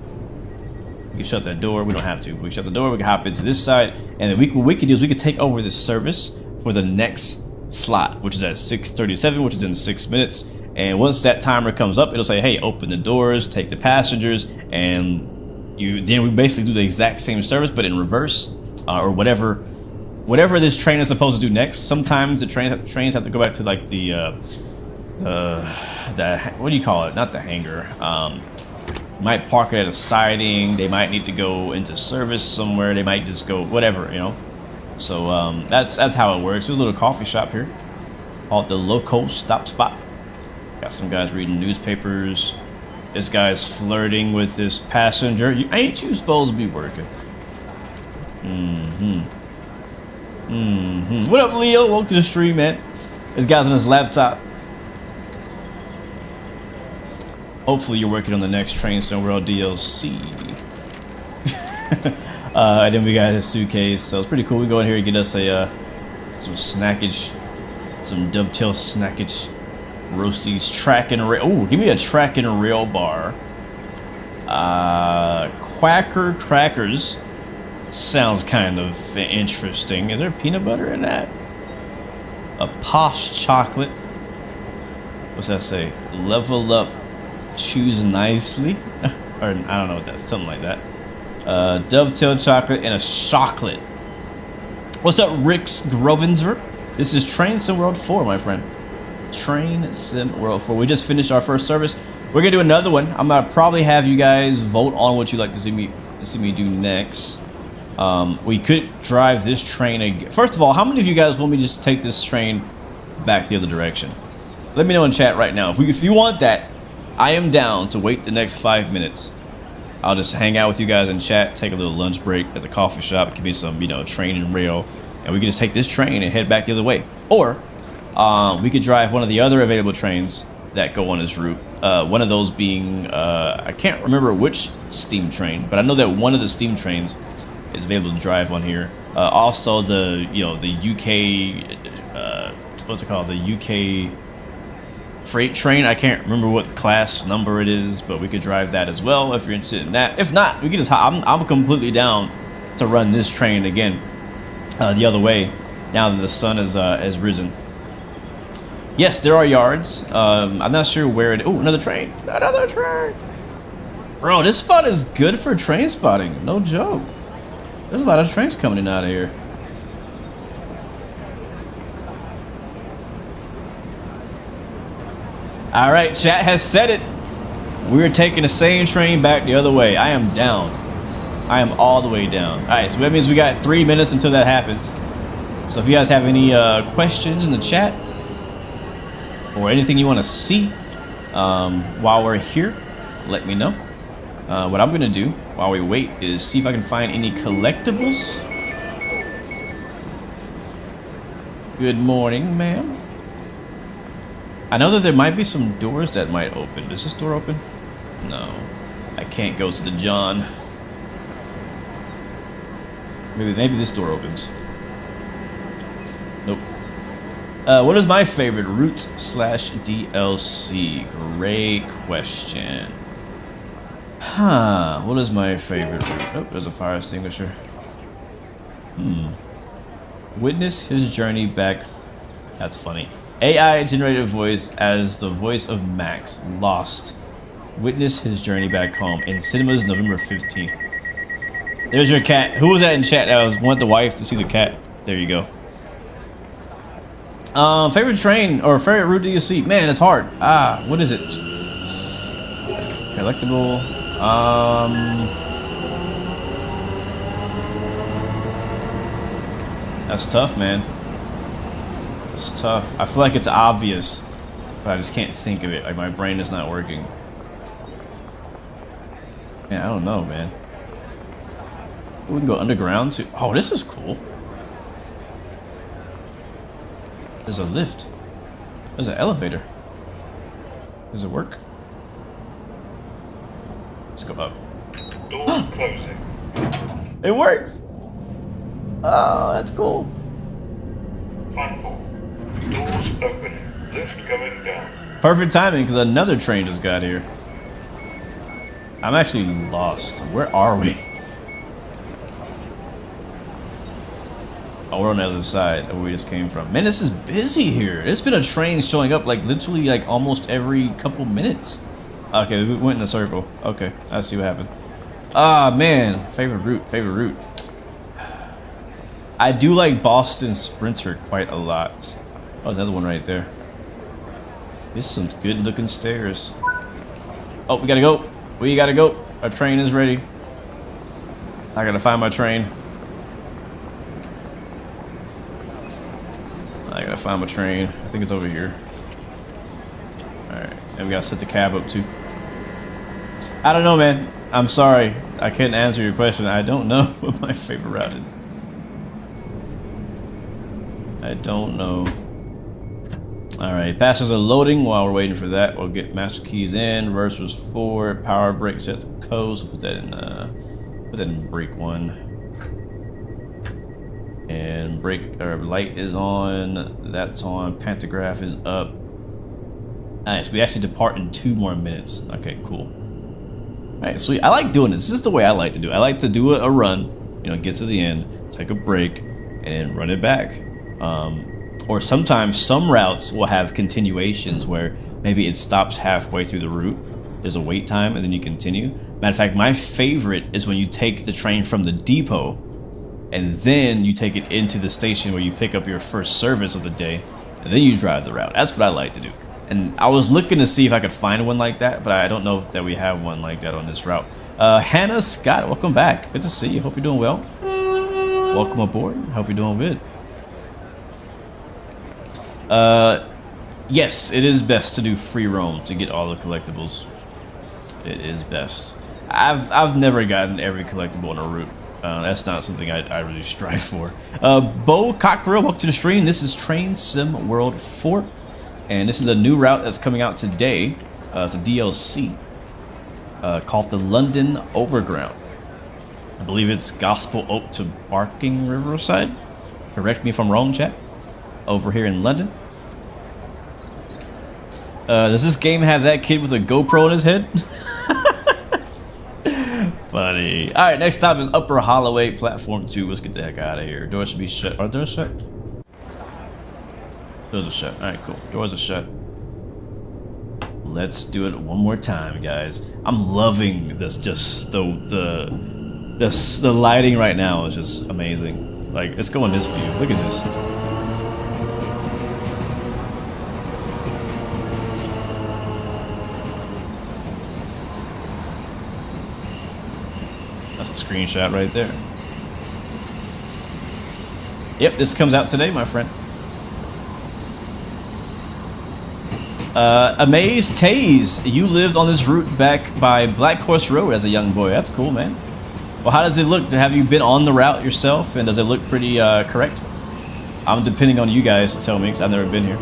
We can shut that door. We don't have to. We shut the door. We can hop into this side, and then what we could do is we could take over this service for the next slot, which is at 6:37, which is in 6 minutes. And once that timer comes up, it'll say, "Hey, open the doors, take the passengers," and then we basically do the exact same service, but in reverse, or whatever this train is supposed to do next. Sometimes the trains have to go back to like the what do you call it? Not the hangar. Might park it at a siding. They might need to go into service somewhere. They might just go whatever, you know. So that's how it works. There's a little coffee shop here called the Loco Stop Spot. Got some guys reading newspapers. This guy's flirting with this passenger. Ain't you supposed to be working? What up, Leo? Welcome to the stream, man. This guy's on his laptop. Hopefully you're working on the next Train Sim World DLC. And then we got his suitcase, so it's pretty cool. We go in here and get us a some snackage, some dovetail snackage. Roasties, track and rail. Oh, give me a track and rail bar. Quacker crackers. Sounds kind of interesting. Is there peanut butter in that? A posh chocolate. What's that say? Level up, choose nicely. Or I don't know what that, something like that. Dovetail chocolate and a chocolate. What's up, Rick's Grovenser? This is Train Sim World 4, my friend. Train Sim World 4. We just finished our first service. We're gonna do another one. I'm gonna probably have you guys vote on what you'd like to see me do next. We could drive this train again. First of all, how many of you guys want me to just take this train back the other direction? Let me know in chat right now. If you want that, I am down to wait the next 5 minutes. I'll just hang out with you guys in chat, take a little lunch break at the coffee shop, give me some, you know, train and rail, and we can just take this train and head back the other way. Or we could drive one of the other available trains that go on this route. One of those being, I can't remember which steam train, but I know that one of the steam trains is available to drive on here. Also the, you know, the UK, what's it called? The UK freight train. I can't remember what class number it is, but we could drive that as well if you're interested in that. If not, we could just I'm completely down to run this train again the other way now that the sun has risen. Yes, there are yards. I'm not sure where it. Oh, another train! Another train! Bro, this spot is good for train spotting. No joke. There's a lot of trains coming in out of here. All right, chat has said it. We're taking the same train back the other way. I am down. I am all the way down. All right, so that means we got 3 minutes until that happens. So if you guys have any questions in the chat or anything you want to see while we're here, let me know. What I'm gonna do while we wait is see if I can find any collectibles. Good morning, ma'am. I know that there might be some doors that might open. Does this door open? No. I can't go to the John. Maybe this door opens. Nope. What is my favorite route / DLC? Great question. Huh. What is my favorite route? Oh, there's a fire extinguisher. Witness his journey back. That's funny. AI generated voice as the voice of Max. Lost. Witness his journey back home in cinemas November 15th. There's your cat. Who was that in chat that want the wife to see the cat? There you go. Favorite train or favorite route do you see? Man, it's hard. What is it? Collectible. That's tough, man. It's tough. I feel like it's obvious, but I just can't think of it. Like my brain is not working. Man, I don't know, man. We can go underground too. Oh, this is cool. There's a lift. There's an elevator. Does it work? Let's go up. Doors closing. It works. Oh, that's cool. Platform. Doors opening. Lift going down. Perfect timing because another train just got here. I'm actually lost. Where are we? Oh, we're on the other side of where we just came from. Man, this is busy here. There's been a train showing up like literally like almost every couple minutes. Okay, we went in a circle. Okay, I see what happened. Ah, man. Favorite route. I do like Boston Sprinter quite a lot. Oh, there's another one right there. This is some good looking stairs. Oh, we gotta go. We gotta go. Our train is ready. I gotta find my train. I gotta find my train. I think it's over here. Alright. And we gotta set the cab up too. I don't know, man. I'm sorry. I couldn't answer your question. I don't know what my favorite route is. I don't know. Alright, passengers are loading while we're waiting for that. We'll get master keys in, reverse was forward, power brake set to coast. So put that in brake 1. And brake or light is on, that's on, pantograph is up. Nice, we actually depart in 2 more minutes. Okay, cool. Alright, sweet. I like doing this. This is the way I like to do it. I like to do a run, you know, get to the end, take a break, and then run it back. Or sometimes some routes will have continuations where maybe it stops halfway through the route. There's a wait time and then you continue. Matter of fact, my favorite is when you take the train from the depot and then you take it into the station where you pick up your first service of the day and then you drive the route. That's what I like to do. And I was looking to see if I could find one like that, but I don't know that we have one like that on this route. Hannah Scott, welcome back. Good to see you. Hope you're doing well. Welcome aboard. Hope you're doing good. Yes, it is best to do free roam to get all the collectibles. It is best. I've never gotten every collectible on a route. That's not something I really strive for. Bo Cockrell, welcome to the stream. This is Train Sim World 4. And this is a new route that's coming out today. It's a DLC called the London Overground. I believe it's Gospel Oak to Barking Riverside. Correct me if I'm wrong, chat. Over here in London. Does this game have that kid with a GoPro on his head? Funny. Alright, next stop is Upper Holloway, Platform 2. Let's get the heck out of here. Doors should be shut. Are doors shut? Doors are shut. Alright, cool. Doors are shut. Let's do it one more time, guys. I'm loving this. Just the lighting right now is just amazing. Like, let's go in this view. Look at this. Screenshot right there. Yep, this comes out today, my friend. Amaze Taze, you lived on this route back by Black Horse Road as a young boy. That's cool, man. Well, how does it look? Have you been on the route yourself, and does it look pretty correct? I'm depending on you guys to tell me, because I've never been here.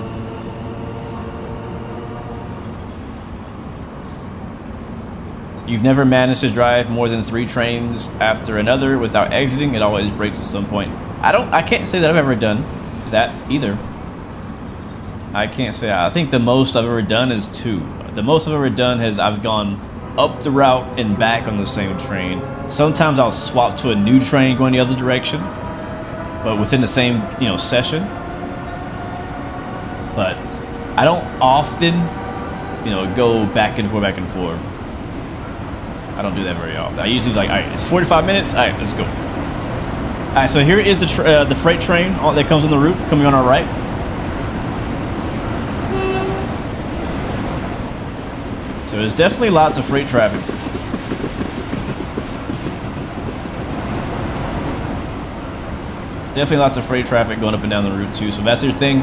You've never managed to drive more than 3 trains after another without exiting. It always breaks at some point. I can't say that I've ever done that either. I can't say. I think the most I've ever done is 2. The most I've ever done is I've gone up the route and back on the same train. Sometimes I'll swap to a new train going the other direction, but within the same, you know, session. But I don't often, you know, go back and forth. I don't do that very often. I usually like, all right, it's 45 minutes. All right, let's go. All right, so here is the freight train that comes on the route, coming on our right. So there's definitely lots of freight traffic. Definitely lots of freight traffic going up and down the route too. So if that's your thing,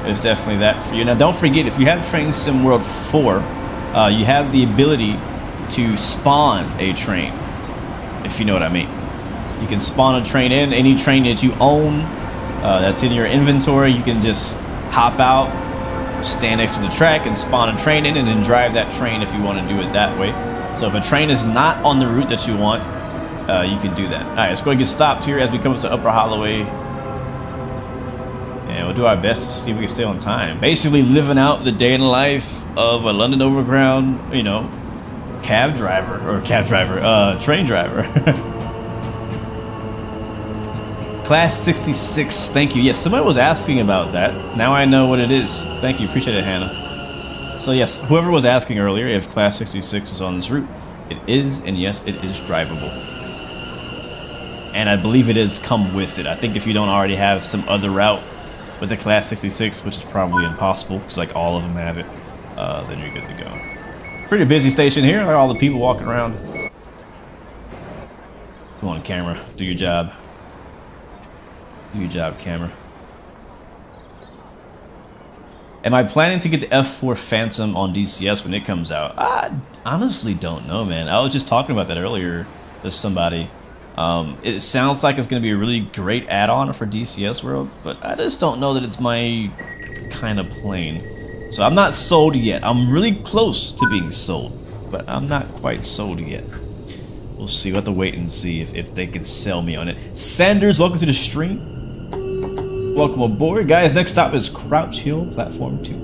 there's definitely that for you. Now don't forget, if you have Train Sim World 4, you have the ability to spawn a train, if you know what I mean. You can spawn a train in, any train that you own that's in your inventory. You can just hop out, stand next to the track and spawn a train in, and then drive that train if you want to do it that way. So if a train is not on the route that you want, you can do that. Alright, let's go and get stopped here as we come up to Upper Holloway. And we'll do our best to see if we can stay on time. Basically living out the day in the life of a London Overground, you know, train driver. Class 66, thank you. Yes, somebody was asking about that. Now I know what it is. Thank you, appreciate it, Hannah. So yes, whoever was asking earlier if Class 66 is on this route, it is, and yes, it is drivable. And I believe it is come with it. I think if you don't already have some other route with the Class 66, which is probably impossible, because like all of them have it, then you're good to go. Pretty busy station here, like all the people walking around. Come on, camera, do your job. Do your job, camera. Am I planning to get the F4 Phantom on DCS when it comes out? I honestly don't know, man. I was just talking about that earlier to somebody. It sounds like it's going to be a really great add-on for DCS World, but I just don't know that it's my kind of plane. So I'm not sold yet. I'm really close to being sold, but I'm not quite sold yet. We'll see. We'll have to wait and see if they can sell me on it. Sanders, welcome to the stream. Welcome aboard, guys. Next stop is Crouch Hill, Platform 2.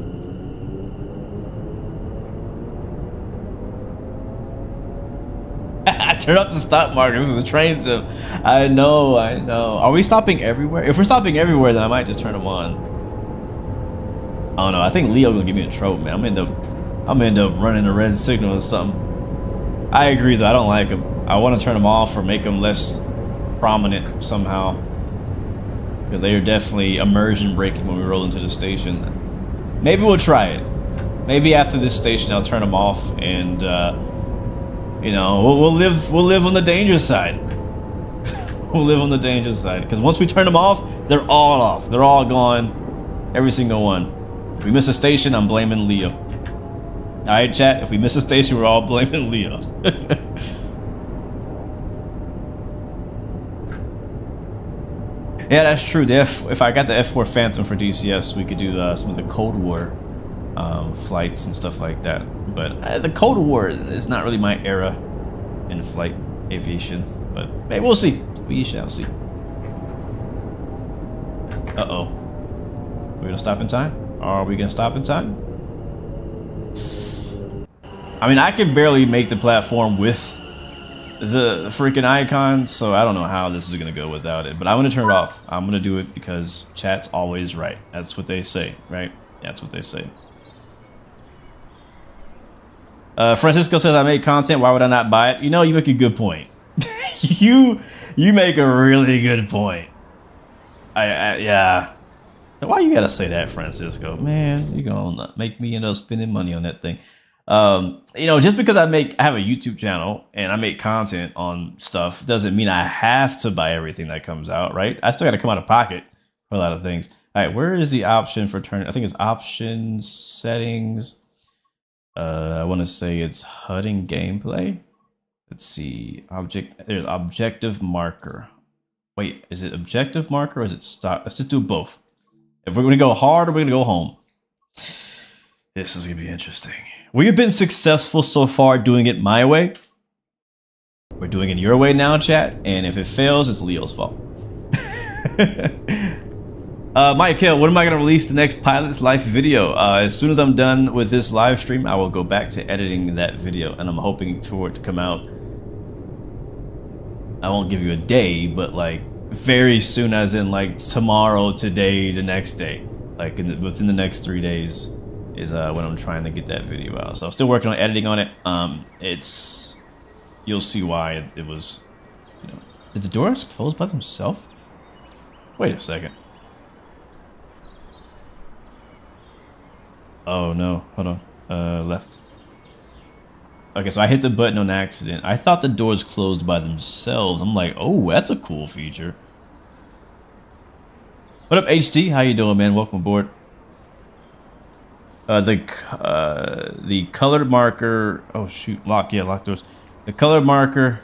Turn off the stop marker. This is a train sim. I know. Are we stopping everywhere? If we're stopping everywhere, then I might just turn them on. I don't know. I think Leo gonna give me a trope, man. I'm gonna end up running a red signal or something. I agree, though. I don't like them. I want to turn them off or make them less prominent somehow, because they are definitely immersion breaking when we roll into the station. Maybe we'll try it. Maybe after this station, I'll turn them off, and you know, we'll live on the danger side. We'll live on the danger side, because once we turn them off, they're all off. They're all gone. Every single one. If we miss a station, I'm blaming Leo. All right, chat. If we miss a station, we're all blaming Leo. Yeah, that's true. If I got the F4 Phantom for DCS, we could do some of the Cold War flights and stuff like that. But the Cold War is not really my era in flight aviation. But maybe we'll see. We shall see. Uh-oh. We're gonna stop in time? Are we gonna stop in time? I mean, I can barely make the platform with the freaking icon, so I don't know how this is gonna go without it, but I'm gonna turn it off. I'm gonna do it because chat's always right. That's what they say, right? That's what they say. Francisco says, I made content, why would I not buy it? You know, you make a good point. you make a really good point. Yeah. Why you gotta say that, Francisco? Man, you're gonna make me end up spending money on that thing. You know, just because I have a YouTube channel and I make content on stuff doesn't mean I have to buy everything that comes out, right? I still got to come out of pocket for a lot of things. All right, where is the option for turn? I think it's options, settings. I want to say it's HUD and gameplay. Let's see, objective marker. Wait, is it objective marker or is it stop? Let's just do both. If we're going to go hard or we're going to go home. This is going to be interesting. We have been successful so far doing it my way. We're doing it your way now, chat. And if it fails, it's Leo's fault. Mike Hill, when am I going to release the next Pilot's Life video? As soon as I'm done with this live stream, I will go back to editing that video. And I'm hoping for it to come out. I won't give you a day, but like very soon, as in like tomorrow, today, the next day. Like within the next 3 days. Is when I'm trying to get that video out. So I'm still working on editing on it. You'll see why it was, you know. Did the doors close by themselves? Wait a second. Oh no, hold on. Left. Okay, so I hit the button on accident. I thought the doors closed by themselves. I'm like, oh, that's a cool feature. What up, HD? How you doing, man? Welcome aboard. The colored marker. Oh shoot, lock. Yeah, lock doors. The colored marker.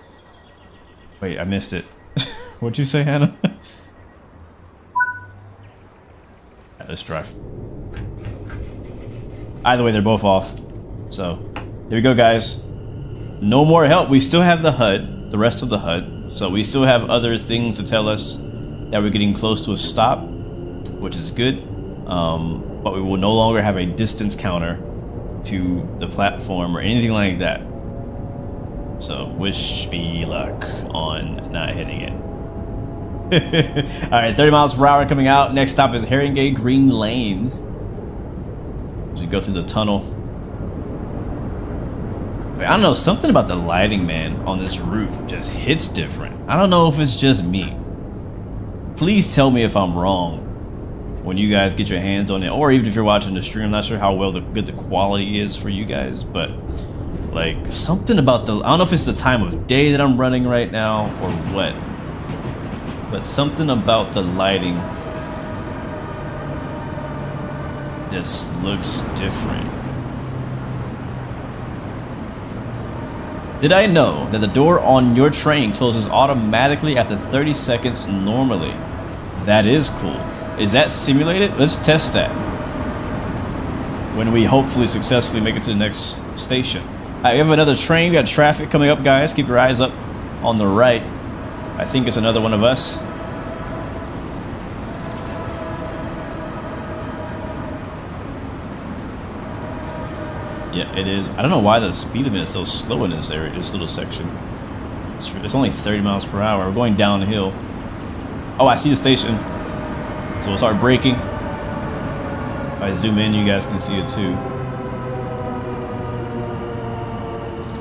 Wait, I missed it. What'd you say, Hannah? Let's drive. Either way, they're both off. So, here we go, guys. No more help. We still have the HUD, the rest of the HUD. So we still have other things to tell us that we're getting close to a stop, which is good. But we will no longer have a distance counter to the platform or anything like that. So wish me luck on not hitting it. All right, 30 miles per hour coming out. Next stop is Haringey Green Lanes. As we go through the tunnel. I don't know, something about the lighting, man, on this route just hits different. I don't know if it's just me. Please tell me if I'm wrong when you guys get your hands on it, or even if you're watching the stream. I'm not sure how good the quality is for you guys, but like something about the, I don't know if it's the time of day that I'm running right now or what, but something about the lighting just looks different. Did I know that the door on your train closes automatically after 30 seconds normally? That is cool. Is that simulated? Let's test that when we hopefully successfully make it to the next station. All right, we have another train. We got traffic coming up, guys. Keep your eyes up on the right. I think it's another one of us. Yeah, it is. I don't know why the speed limit is so slow in this area, this little section. It's only 30 miles per hour. We're going down the hill. Oh, I see the station. So we'll start braking. If I zoom in, you guys can see it too.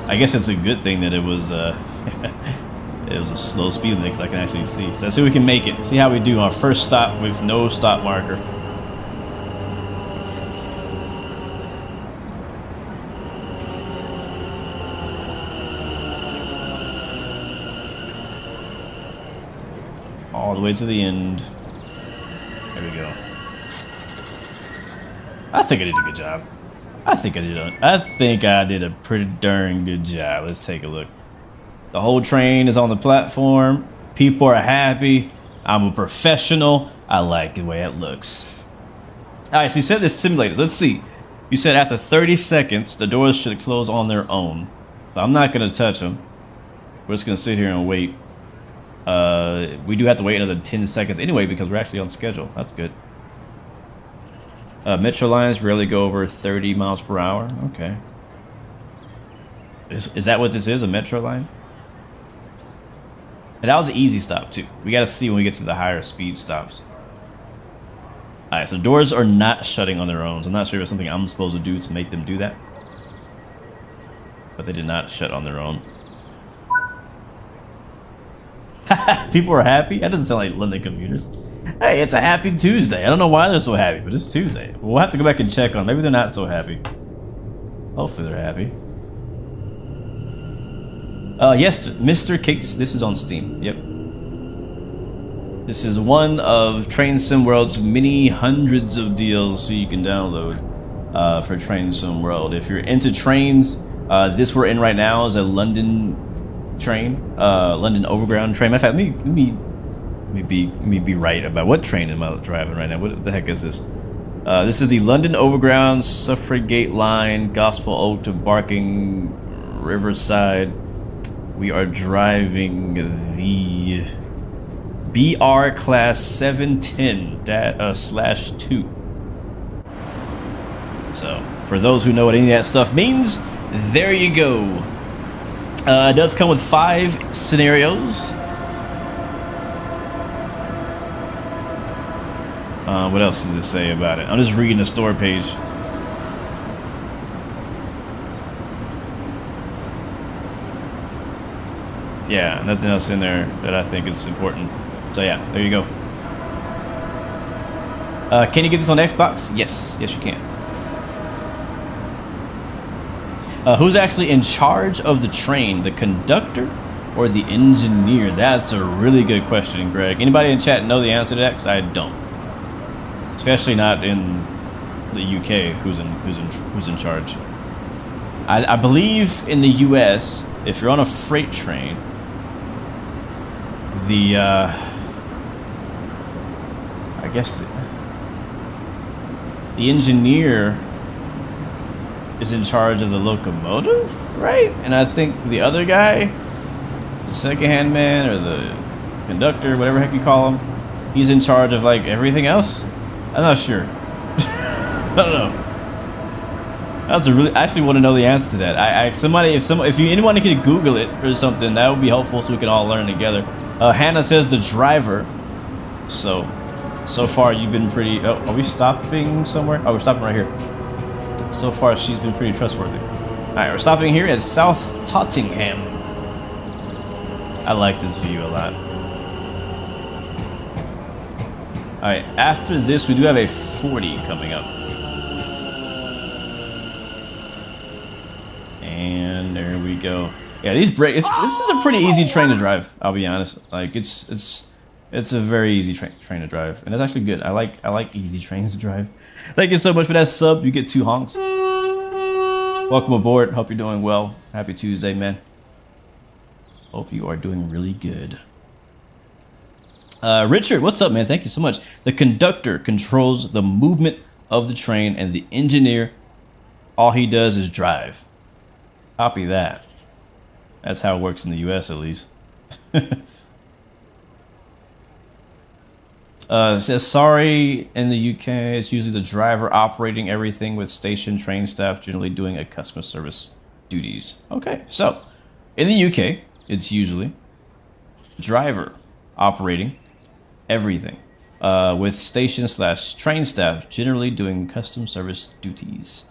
I guess it's a good thing that it was it was a slow speed limit because I can actually see. So let's see if we can make it. See how we do on our first stop with no stop marker. All the way to the end. There we go. I think I did a good job. I think I did a pretty darn good job. Let's take a look. The whole train is on the platform. People are happy. I'm a professional. I like the way it looks. All right, so you said this simulators. Let's see. You said after 30 seconds, the doors should close on their own. So I'm not going to touch them. We're just going to sit here and wait. We do have to wait another 10 seconds anyway because we're actually on schedule. That's good. Metro lines rarely go over 30 miles per hour. Okay. Is that what this is, a metro line? And that was an easy stop too. We got to see when we get to the higher speed stops. All right, so doors are not shutting on their own. So I'm not sure if it's something I'm supposed to do to make them do that. But they did not shut on their own. People are happy? That doesn't sound like London commuters. Hey, it's a happy Tuesday. I don't know why they're so happy, but it's Tuesday. We'll have to go back and check on. Maybe they're not so happy. Hopefully they're happy. Yes, Mr. Cakes. This is on Steam. Yep. This is one of Train Sim World's many hundreds of DLC you can download for Train Sim World. If you're into trains, this we're in right now is a London train, London Overground train. Matter of fact, let me be right about what train am I driving right now. What the heck is this? This is the London Overground Suffragette Line, Gospel Oak to Barking Riverside. We are driving the BR Class 710/2. So, for those who know what any of that stuff means, there you go. It does come with 5 scenarios. What else does it say about it? I'm just reading the store page. Yeah, nothing else in there that I think is important. So yeah, there you go. Can you get this on Xbox? Yes, yes you can. Who's actually in charge of the train, the conductor or the engineer? That's a really good question, Greg. Anybody in chat know the answer to that? 'Cause I don't. Especially not in the UK. Who's in charge? I believe in the US, if you're on a freight train, the I guess the engineer is in charge of the locomotive, right? And I think the other guy, the second-hand man or the conductor, whatever the heck you call him, he's in charge of like everything else. I'm not sure. I don't know. That's a really. I actually want to know the answer to that. If anyone could Google it or something, that would be helpful so we can all learn together. Hannah says the driver. So far you've been pretty. Oh, are we stopping somewhere? Oh, we're stopping right here. So far she's been pretty trustworthy. All right, we're stopping here at South Tottenham. I like this view a lot. All right, after this we do have a 40 coming up. And there we go. Yeah, these brakes. This is a pretty easy train to drive. I'll be honest. Like it's a very easy train to drive, and it's actually good. I like easy trains to drive. Thank you so much for that sub. You get 2 honks. Welcome aboard. Hope you're doing well. Happy Tuesday, man. Hope you are doing really good. Richard, what's up, man? Thank you so much. The conductor controls the movement of the train, and the engineer, all he does is drive. Copy that. That's how it works in the US, at least. It says, sorry, in the UK, it's usually the driver operating everything with station train staff generally doing a customer service duties. Okay, so in the UK, it's usually driver operating everything, with station/train staff generally doing custom service duties.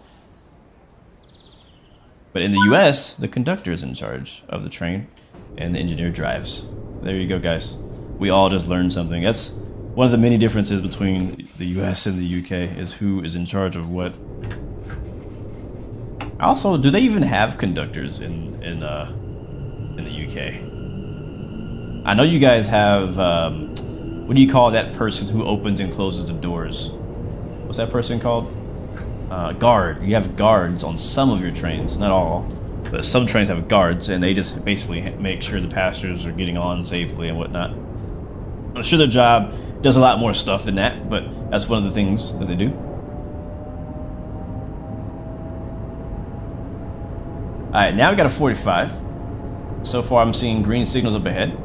But in the US, the conductor is in charge of the train and the engineer drives. There you go, guys. We all just learned something. That's one of the many differences between the US and the UK, is who is in charge of what. Also, do they even have conductors in the UK? I know you guys have, what do you call that person who opens and closes the doors? What's that person called? Guard. You have guards on some of your trains, not all, but some trains have guards, and they just basically make sure the passengers are getting on safely and whatnot. I'm sure their job does a lot more stuff than that, but that's one of the things that they do. Alright, now we got a 45. So far I'm seeing green signals up ahead.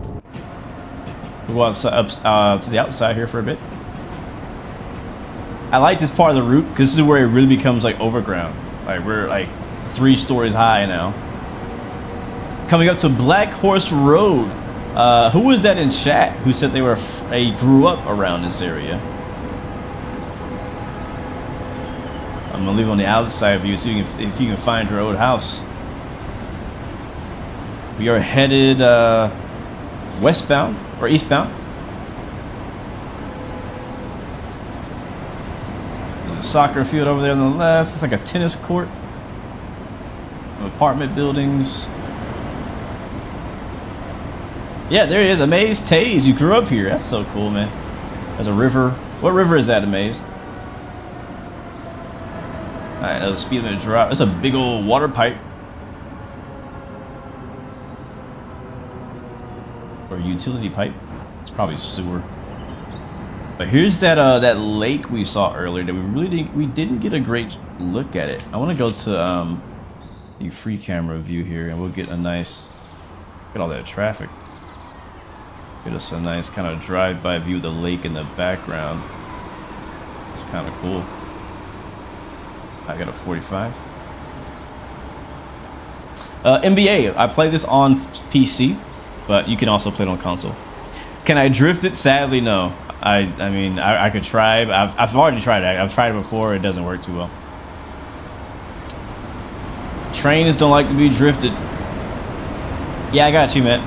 We'll go outside, to the outside here for a bit. I like this part of the route because this is where it really becomes like overground. Like we're like 3 stories high now. Coming up to Black Horse Road. Who was that in chat who said they grew up around this area? I'm gonna leave on the outside view so if you can find her old house. We are headed westbound or eastbound. There's a soccer field over there on the left. It's like a tennis court. Apartment buildings. Yeah, there it is. Amaze Taze. You grew up here. That's so cool, man. There's a river. What river is that, Amaze? Alright, another speed limit drop. That's a big old water pipe. Or utility pipe. It's probably sewer. But here's that that lake we saw earlier that we didn't get a great look at it. I want to go to the free camera view here, and we'll get a nice look at all that traffic. Get us a nice kind of drive-by view of the lake in the background. It's kind of cool. I got a 45. NBA. I play this on PC, but you can also play it on console. Can I drift it? Sadly, no. I mean, I could try. I've already tried it. I've tried it before. It doesn't work too well. Trains don't like to be drifted. Yeah, I got you, man.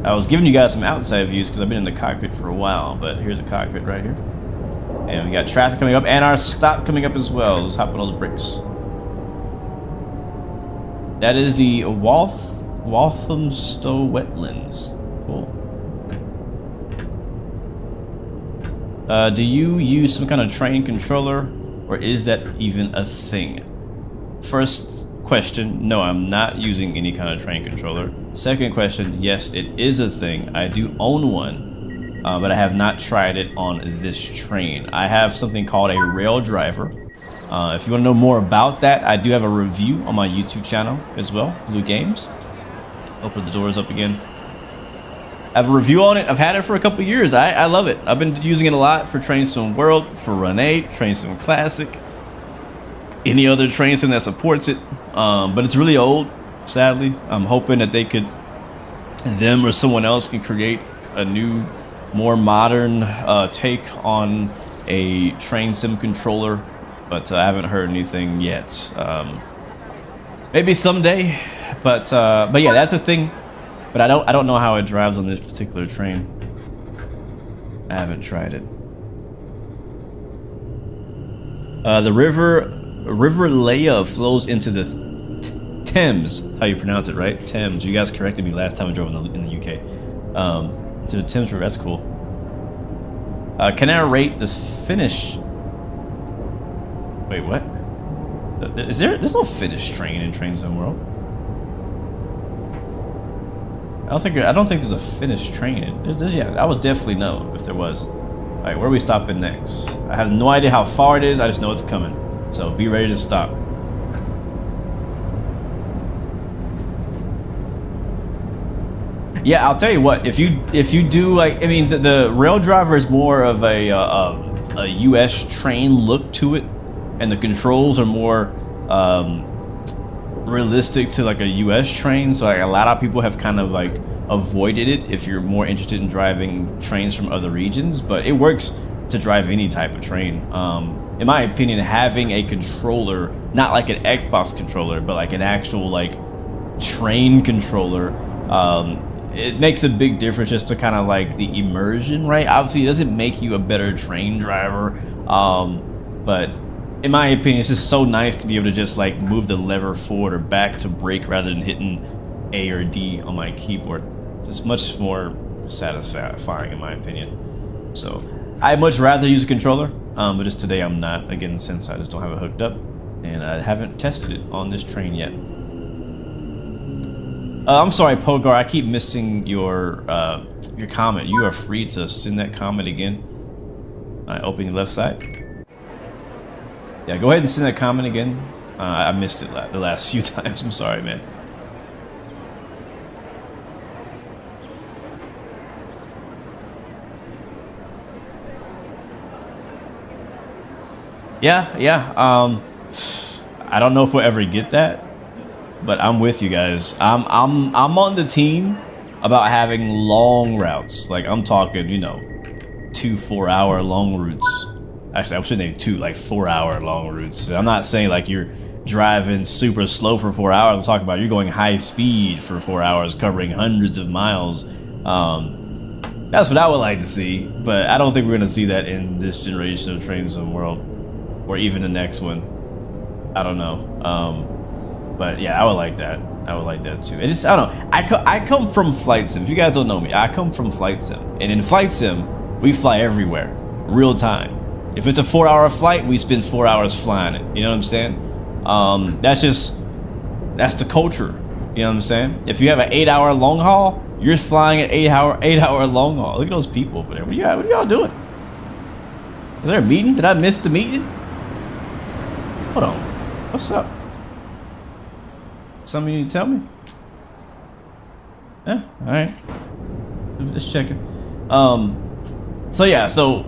I was giving you guys some outside views because I've been in the cockpit for a while, but here's a cockpit right here. And we got traffic coming up and our stop coming up as well. Let's hop on those brakes. That is the Walthamstow Wetlands. Cool. Do you use some kind of train controller, or is that even a thing? First question, no, I'm not using any kind of train controller. Second question, yes, it is a thing. I do own one, but I have not tried it on this train. I have something called a rail driver. If you want to know more about that, I do have a review on my YouTube channel as well, Blue Games. Open the doors up again. I have a review on it. I've had it for a couple years. I love it. I've been using it a lot for Train Sim World, for Run 8, Train Sim Classic, any other train sim that supports it. But it's really old, sadly. I'm hoping that them or someone else can create a new, more modern take on a train sim controller, but I haven't heard anything yet. Maybe someday, but yeah, that's a thing. But I don't know how it drives on this particular train. I haven't tried it. The river Leia flows into the Thames. That's how you pronounce it, right? Thames. You guys corrected me last time I drove in the UK. To the Thames River. That's cool. Can I rate this Finnish? Wait, what? There's no Finnish train in Train Sim World. I don't think there's a Finnish train. Yeah, I would definitely know if there was. All right, where are we stopping next? I have no idea how far it is. I just know it's coming. So be ready to stop. Yeah, I'll tell you what. If you do like, I mean, the rail driver is more of a US train look to it, and the controls are more realistic to like a US train, so like a lot of people have kind of like avoided it if you're more interested in driving trains from other regions, but it works to drive any type of train. In my opinion, having a controller, not like an Xbox controller, but like an actual like train controller, it makes a big difference just to kind of like the immersion, right? Obviously it doesn't make you a better train driver, but in my opinion, it's just so nice to be able to just like move the lever forward or back to brake rather than hitting A or D on my keyboard. It's just much more satisfying in my opinion. So I'd much rather use a controller, but just today I'm not, again, since I just don't have it hooked up and I haven't tested it on this train yet. I'm sorry, Pogar, I keep missing your comment. You are free to send that comment again. Open your left side. Yeah, go ahead and send that comment again. I missed it the last few times. I'm sorry, man. Yeah. I don't know if we'll ever get that, but I'm with you guys. I'm on the team about having long routes. Like I'm talking, you know, 2 4-hour long routes. Actually, I shouldn't say 2, like 4-hour long routes. I'm not saying like you're driving super slow for 4 hours. I'm talking about you're going high speed for 4 hours, covering hundreds of miles. That's what I would like to see, but I don't think we're gonna see that in this generation of Train Sim World, or even the next one. I don't know. But yeah, I would like that. I would like that too. It just, I don't know. I come from Flight Sim. If you guys don't know me, I come from Flight Sim, and in Flight Sim, we fly everywhere, real time. If it's a 4-hour flight, we spend 4 hours flying it. You know what I'm saying? That's the culture. You know what I'm saying? If you have an 8-hour long haul, you're flying an 8-hour long haul. Look at those people over there. What are y'all doing? Is there a meeting? Did I miss the meeting? Hold on. What's up? Something you need to tell me? Yeah, alright. Just checking. So yeah, so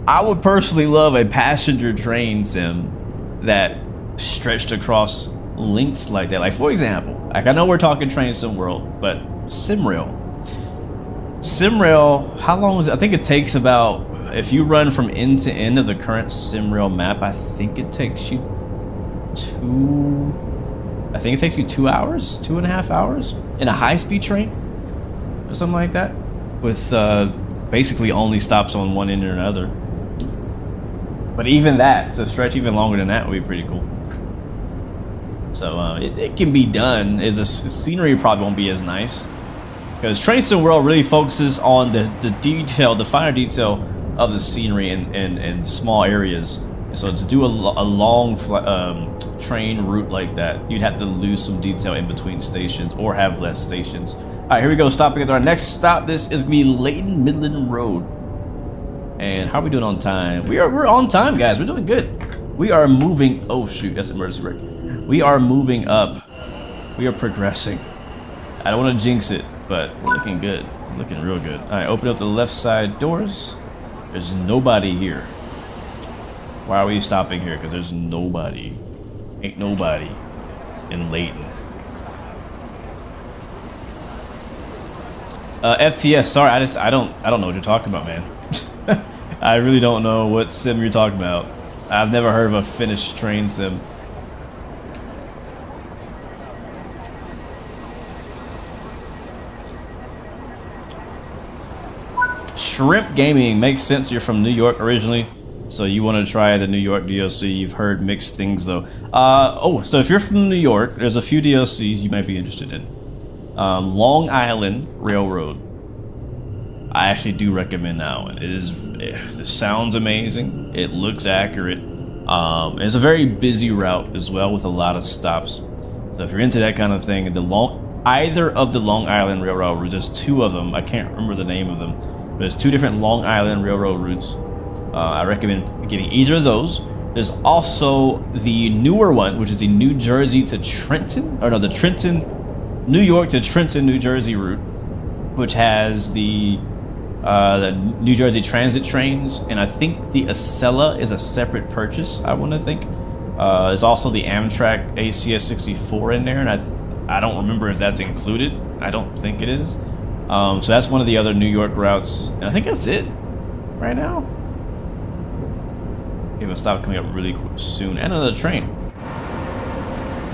I would personally love a passenger train sim that stretched across lengths like that. Like for example, like I know we're talking Train Sim World, but SimRail, how long is it? I think it takes about, if you run from end to end of the current SimRail map, I think it takes you 2 hours, 2.5 hours in a high-speed train or something like that, with basically only stops on one end or another. But even that, to stretch even longer than that, would be pretty cool. So it can be done. The scenery probably won't be as nice, because Train Sim World really focuses on the detail, the finer detail of the scenery in small areas. And so to do a long train route like that, you'd have to lose some detail in between stations or have less stations. All right, here we go. Stopping at our next stop. This is gonna be Leighton Midland Road. And how are we doing on time? We're on time, guys. We're doing good. We are moving. Oh shoot, that's emergency brake. We are moving up. We are progressing. I don't want to jinx it, but we're looking good. We're looking real good. All right, open up the left side doors. There's nobody here. Why are we stopping here? Because there's nobody. Ain't nobody in Leighton. FTS. Sorry, I don't know what you're talking about, man. I really don't know what sim you're talking about. I've never heard of a Finnish train sim. Shrimp Gaming, makes sense. You're from New York originally, so you want to try the New York DLC. You've heard mixed things though. So if you're from New York, there's a few DLCs you might be interested in. Long Island Railroad. I actually do recommend that one. It sounds amazing. It looks accurate. It's a very busy route as well, with a lot of stops. So if you're into that kind of thing, either of the Long Island Railroad routes, there's 2 of them. I can't remember the name of them. But there's 2 different Long Island Railroad routes. I recommend getting either of those. There's also the newer one, which is the New Jersey to Trenton, or no, the New York to Trenton, New Jersey route, which has the New Jersey Transit trains, and I think the Acela is a separate purchase, I want to think. There's also the Amtrak ACS 64 in there, and I don't remember if that's included. I don't think it is. So that's one of the other New York routes, and I think that's it right now. It will stop coming up really soon, and another train.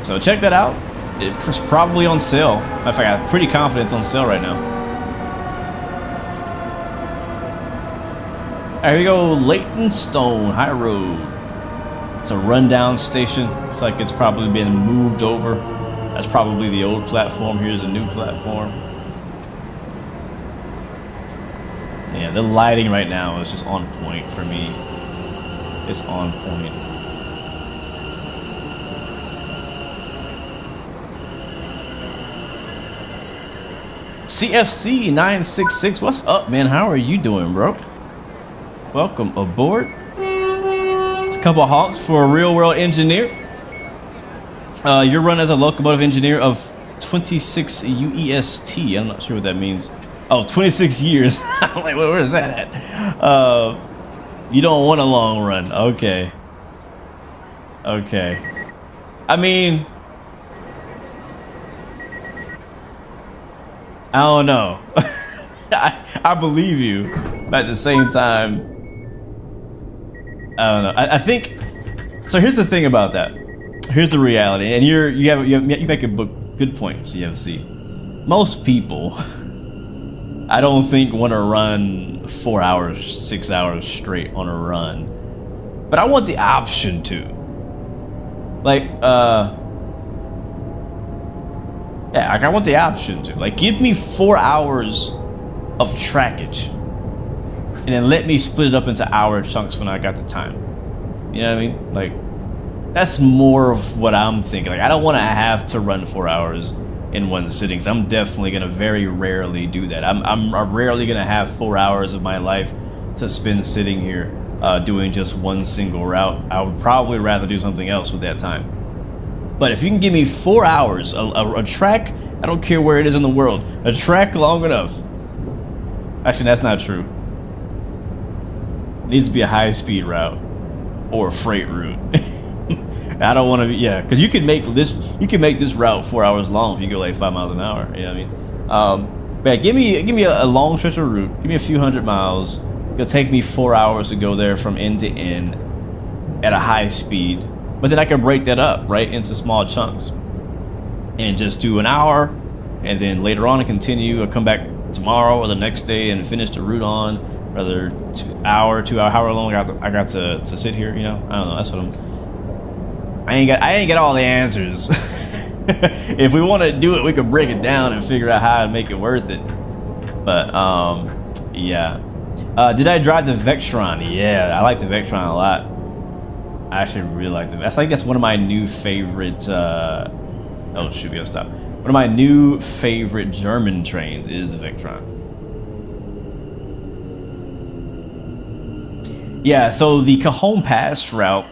So check that out. It's probably on sale. In fact, I'm pretty confident it's on sale right now. There we go, Leytonstone High Road. It's a rundown station. Looks like it's probably been moved over. That's probably the old platform. Here's a new platform. Yeah, the lighting right now is just on point for me. It's on point. CFC 966, what's up, man? How are you doing, bro? Welcome aboard. It's a couple of honks for a real-world engineer. Your run as a locomotive engineer of 26 UEST. I'm not sure what that means. Oh, 26 years. I'm like, where is that at? You don't want a long run. Okay. Okay. I mean, I don't know. I believe you, but at the same time, I don't know. I think so. Here's the thing about that. Here's the reality, and you make a good point, CFC. Most people, I don't think want to run 4 hours, 6 hours straight on a run, but I want the option to. Like, yeah, like I want the option to. Like, give me 4 hours of trackage, and then let me split it up into hour chunks when I got the time. You know what I mean? Like, that's more of what I'm thinking. Like, I don't want to have to run 4 hours in one sitting. So I'm definitely gonna very rarely do that. I'm rarely gonna have 4 hours of my life to spend sitting here doing just one single route. I would probably rather do something else with that time. But if you can give me 4 hours, a track, I don't care where it is in the world, a track long enough. Actually, that's not true. It needs to be a high-speed route or a freight route. I don't want to be, yeah, because you can make this route 4 hours long if you go like 5 miles an hour. You know what I mean? But give me a long stretch of route. Give me a few hundred miles. It'll take me 4 hours to go there from end to end at a high speed. But then I can break that up right into small chunks and just do an hour, and then later on I continue. I'll come back tomorrow or the next day and finish the route on, whether 2 hour, however long I got to sit here. You know, I don't know. That's what I ain't got all the answers. If we want to do it, we can break it down and figure out how to make it worth it. But yeah. Did I drive the Vectron? Yeah, I like the Vectron a lot. I actually really like it. That's one of my new favorite. Oh shoot, we gotta stop. One of my new favorite German trains is the Vectron. Yeah, so the Cajon Pass route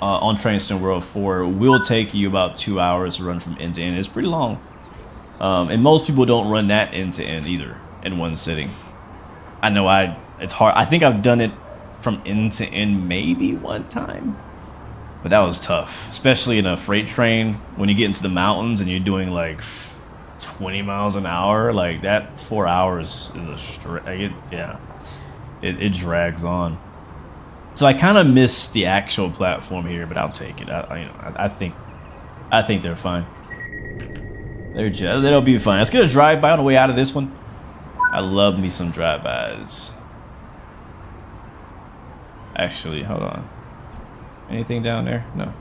on Train World 4 will take you about 2 hours to run from end to end. It's pretty long, and most people don't run that end to end either in one sitting. I know it's hard. I think I've done it from end to end maybe one time, but that was tough, especially in a freight train when you get into the mountains and you're doing like 20 miles an hour. Like that 4 hours is a straight. Yeah, it drags on. So I kind of miss the actual platform here, but I'll take it. I think they're fine. They'll be fine. Let's get a drive-by on the way out of this one. I love me some drive-bys. Actually, hold on. Anything down there? No.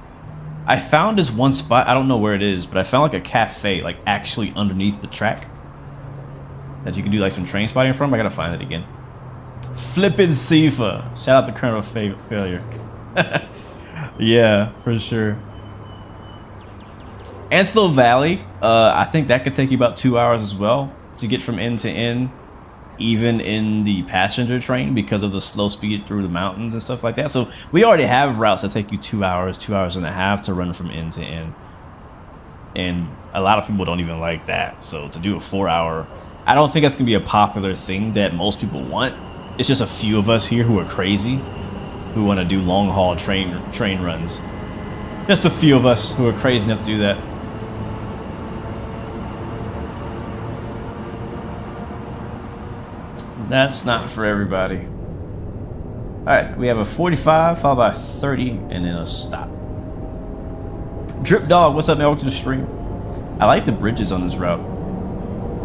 I found this one spot. I don't know where it is, but I found like a cafe, like actually underneath the track, that you can do like some train spotting from. I gotta find it again. Flippin' Sifa. Shout out to Colonel Failure. Yeah, for sure. Anslow Valley. I think that could take you about 2 hours as well to get from end to end, even in the passenger train, because of the slow speed through the mountains and stuff like that. So we already have routes that take you 2 hours, 2 hours and a half to run from end to end. And a lot of people don't even like that. So to do a 4 hour, I don't think that's gonna be a popular thing that most people want. It's just a few of us here who are crazy, who want to do long haul train runs. Just a few of us who are crazy enough to do that. That's not for everybody. Alright, we have a 45 followed by a 30 and then a stop. Drip Dog, what's up, man? Welcome to the stream. I like the bridges on this route.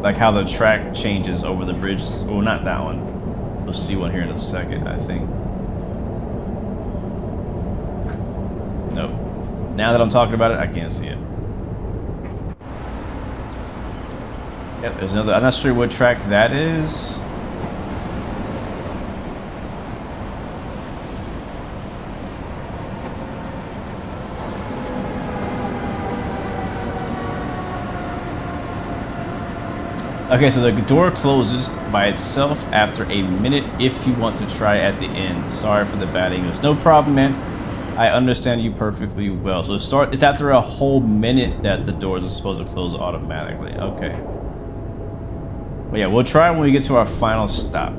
Like how the track changes over the bridges. Well, not that one. We'll see one here in a second, I think. Nope. Now that I'm talking about it, I can't see it. Yep, there's another. I'm not sure what track that is. Okay, so the door closes by itself after a minute if you want to try at the end. Sorry for the bad English. No problem, man. I understand you perfectly well. So it's after a whole minute that the doors are supposed to close automatically. Okay. Well, yeah, we'll try when we get to our final stop,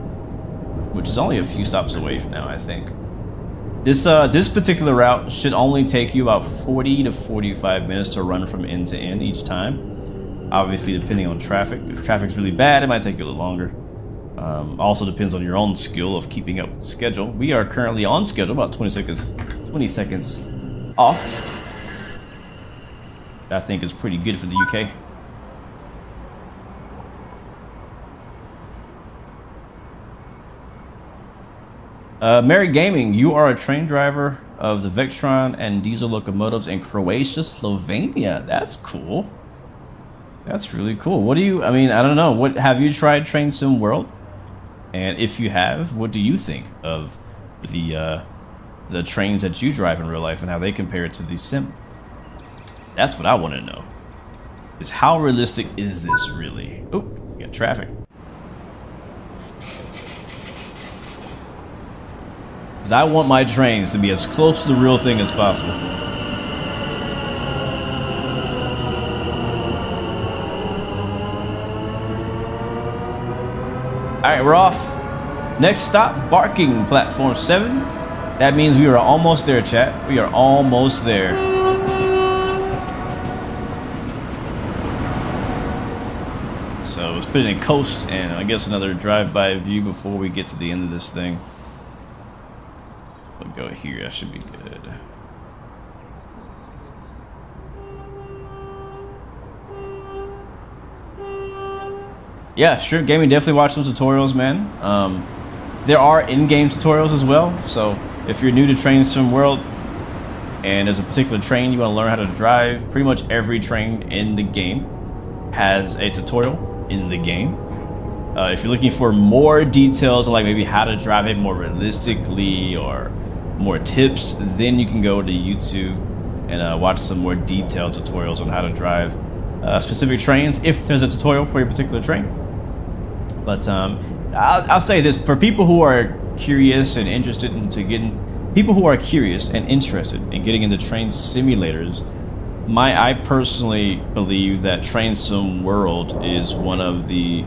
which is only a few stops away from now, I think. This particular route should only take you about 40 to 45 minutes to run from end to end each time. Obviously, depending on traffic. If traffic's really bad, it might take you a little longer. Also depends on your own skill of keeping up with the schedule. We are currently on schedule, about 20 seconds off. I think is pretty good for the UK. Mary Gaming, you are a train driver of the Vectron and diesel locomotives in Croatia, Slovenia. That's cool. That's really cool. What do you, I mean, I don't know. What have you tried Train Sim World? And if you have, what do you think of the trains that you drive in real life and how they compare to the sim? That's what I want to know. Is how realistic is this really? Oh, got traffic. Because I want my trains to be as close to the real thing as possible. Alright, we're off. Next stop, Barking, platform 7. That means we are almost there, chat. We are almost there. So let's put it in coast and I guess another drive-by view before we get to the end of this thing. We'll go here, that should be good. Yeah, sure. Gaming, definitely watch those tutorials, man. There are in-game tutorials as well. So if you're new to Train Sim World and there's a particular train you want to learn how to drive, pretty much every train in the game has a tutorial in the game. If you're looking for more details on like maybe how to drive it more realistically or more tips, then you can go to YouTube and watch some more detailed tutorials on how to drive specific trains if there's a tutorial for your particular train. But I'll say this, for people who are curious and interested into people who are curious and interested in getting into train simulators, I personally believe that Train Sim World is one of the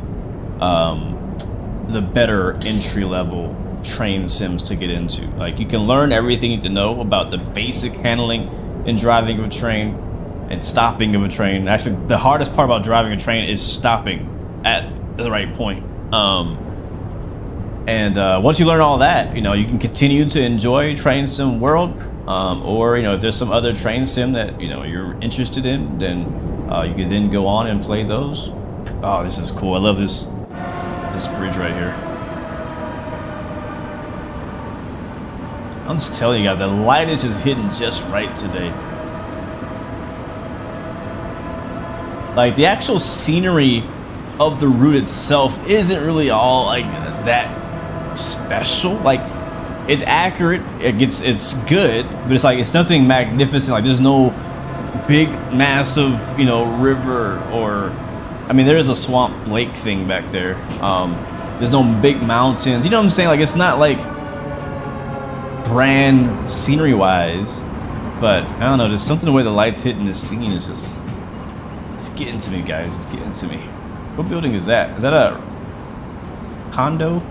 better entry-level train sims to get into. Like, you can learn everything you need to know about the basic handling and driving of a train and stopping of a train. Actually, the hardest part about driving a train is stopping at the right point. Once you learn all that, you can continue to enjoy Train Sim World, or if there's some other train sim that you're interested in, then you can then go on and play those. Oh, this is cool. I love this bridge right here. I'm just telling you guys, the light is just hitting just right today. Like, the actual scenery of the route itself isn't really all like that special. Like, it's accurate, it's good, but it's like it's nothing magnificent. Like, there's no big massive river, or I mean there is a swamp lake thing back there. There's no big mountains, you know what I'm saying? Like, it's not like grand scenery wise, but I don't know, there's something the way the lights hitting this scene is just, it's getting to me, guys. It's getting to me. What building is that? Is that a condo?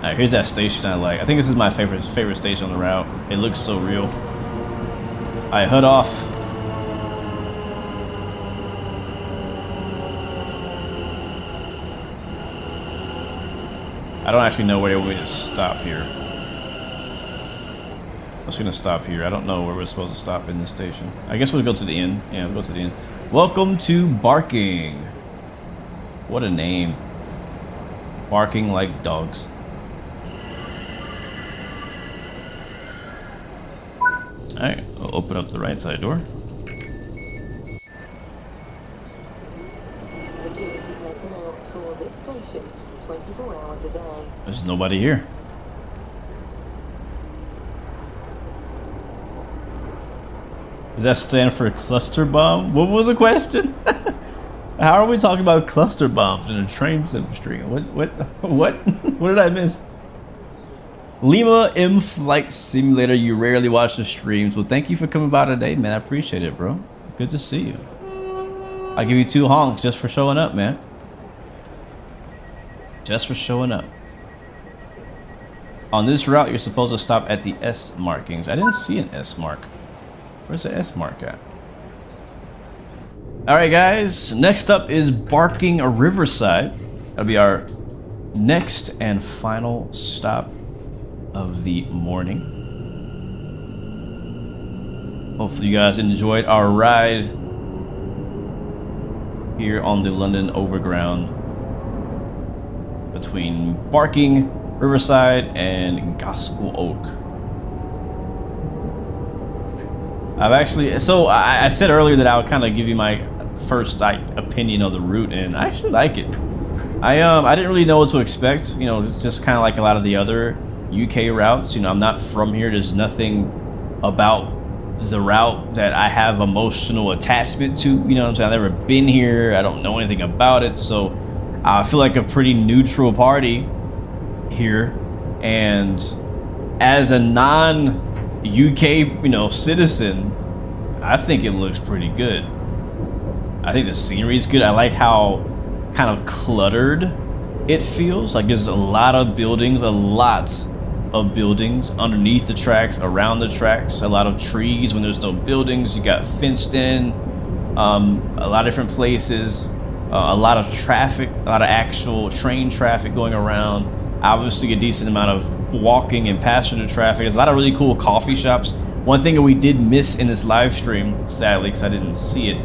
Alright, here's that station I like. I think this is my favorite station on the route. It looks so real. Alright, hood off. I don't actually know where they want me to stop here. I'm just gonna stop here. I don't know where we're supposed to stop in this station. I guess we'll go to the inn. Yeah, we'll go to the inn. Welcome to Barking. What a name. Barking like dogs. Alright, I'll open up the right side door. Security personnel tour this station 24 hours a day. There's nobody here. Does that stand for cluster bomb? What was the question? How are we talking about cluster bombs in a train stream? What did I miss? Lima M Flight Simulator, you rarely watch the streams. Well, thank you for coming by today, man. I appreciate it, bro. Good to see you. I'll give you 2 honks just for showing up, man. Just for showing up. On this route, you're supposed to stop at the S markings. I didn't see an S mark. Where's the S mark at? Alright guys, next up is Barking Riverside. That'll be our next and final stop of the morning. Hopefully you guys enjoyed our ride here on the London Overground between Barking, Riverside, and Gospel Oak. I've actually, so I said earlier that I would kind of give you my first opinion of the route, and I actually like it. I didn't really know what to expect, you know, just kind of like a lot of the other UK routes. You know, I'm not from here. There's nothing about the route that I have emotional attachment to, you know what I'm saying? I've never been here. I don't know anything about it, so I feel like a pretty neutral party here. And as a non-UK, you know, citizen, I think it looks pretty good. I think the scenery is good. I like how kind of cluttered it feels. Like there's a lot of buildings, underneath the tracks, around the tracks, a lot of trees when there's no buildings. You got fenced in, a lot of different places, a lot of traffic, a lot of actual train traffic going around. Obviously a decent amount of walking and passenger traffic. There's a lot of really cool coffee shops. One thing that we did miss in this live stream, sadly, because I didn't see it,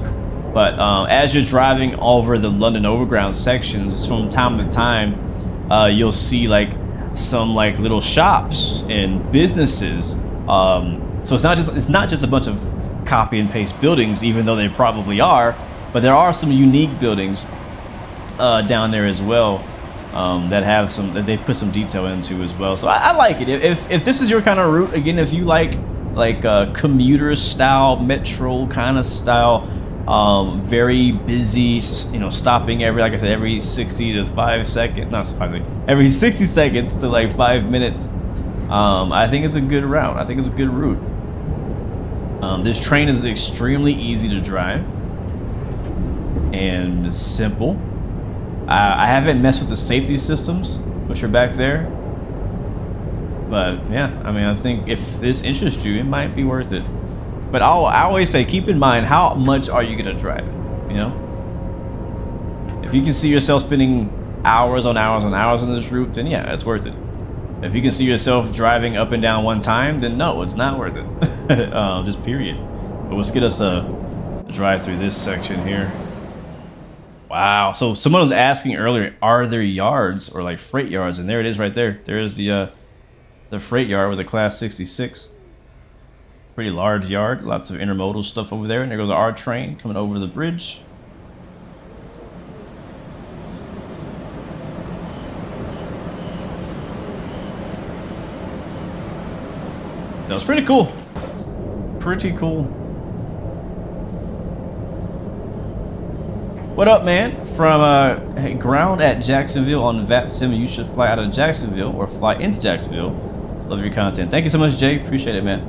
but as you're driving over the London Overground sections, from time to time, you'll see like some like little shops and businesses. So it's not just a bunch of copy and paste buildings, even though they probably are, but there are some unique buildings down there as well. that they've put some detail into as well. So I like it. If this is your kind of route, again, if you like commuter style, metro kind of style, very busy, stopping every 60 to 5 seconds, not 5 seconds, every 60 seconds to like 5 minutes. I think it's a good route. I think it's a good route. This train is extremely easy to drive and simple. I haven't messed with the safety systems, which are back there. But yeah, I mean, I think if this interests you, it might be worth it. But I always say, keep in mind, how much are you gonna drive it? If you can see yourself spending hours on hours on hours on this route, then yeah, it's worth it. If you can see yourself driving up and down one time, then no, it's not worth it. Just period. But let's get us a drive through this section here. Wow. So someone was asking earlier, are there yards or like freight yards? And there it is right there. There is the freight yard with the Class 66. Pretty large yard. Lots of intermodal stuff over there. And there goes our train coming over the bridge. That was pretty cool. Pretty cool. What up, man? From hey, ground at Jacksonville on VATSIM. You should fly out of Jacksonville or fly into Jacksonville. Love your content. Thank you so much, Jay. Appreciate it, man.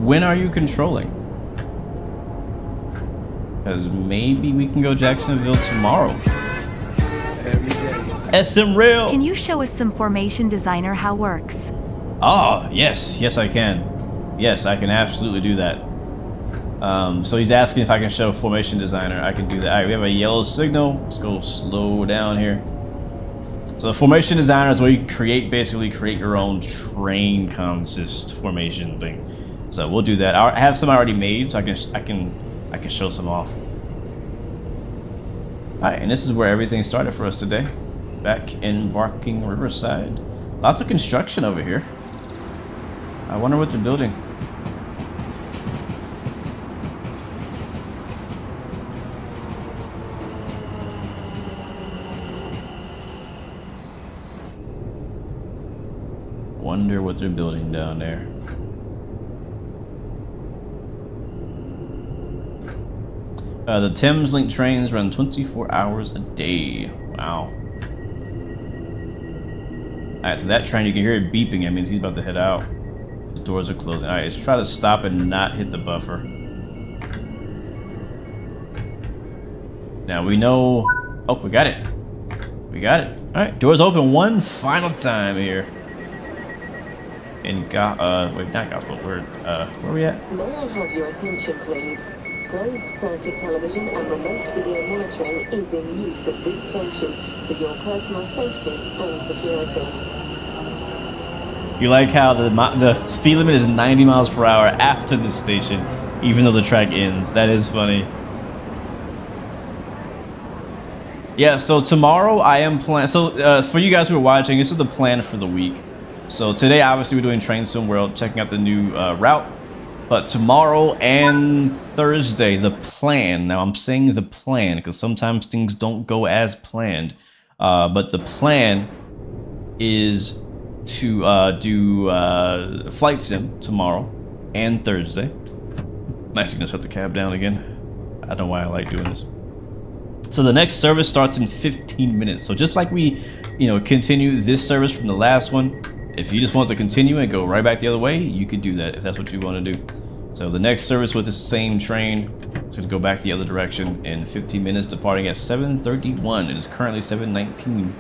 When are you controlling? Because maybe we can go Jacksonville tomorrow. SM Rail. Can you show us some formation designer how works? Oh, yes. Yes, I can. Yes, I can absolutely do that. So he's asking if I can show formation designer. I can do that. All right, we have a yellow signal. Let's go slow down here. So the formation designer is where you can basically create your own train consist formation thing. So we'll do that. I have some already made, so I can show some off. All right, and this is where everything started for us today. Back in Barking Riverside. Lots of construction over here. I wonder what they're building. Wonder what they're building down there. The Thames Link trains run 24 hours a day. Wow. Alright, so that train, you can hear it beeping. That means he's about to head out. His doors are closing. Alright, let's try to stop and not hit the buffer. Now we know... Oh, we got it. We got it. Alright, doors open one final time here. In wait, not Gospel. Where are we at? May I have your attention, please? Closed circuit television and remote video monitoring is in use at this station for your personal safety and security. You like how the speed limit is 90 miles per hour after the station, even though the track ends. That is funny. Yeah, so tomorrow I am planning. So for you guys who are watching, this is the plan for the week. So today, obviously, we're doing Train Sim World, checking out the new route. But tomorrow and Thursday, the plan. Now, I'm saying the plan because sometimes things don't go as planned. But the plan is to do Flight Sim tomorrow and Thursday. I'm actually going to shut the cab down again. I don't know why I like doing this. So the next service starts in 15 minutes. So just like we, continue this service from the last one, if you just want to continue and go right back the other way, you could do that if that's what you want to do. So the next service with the same train is going to go back the other direction in 15 minutes, departing at 7:31. It is currently 7:19.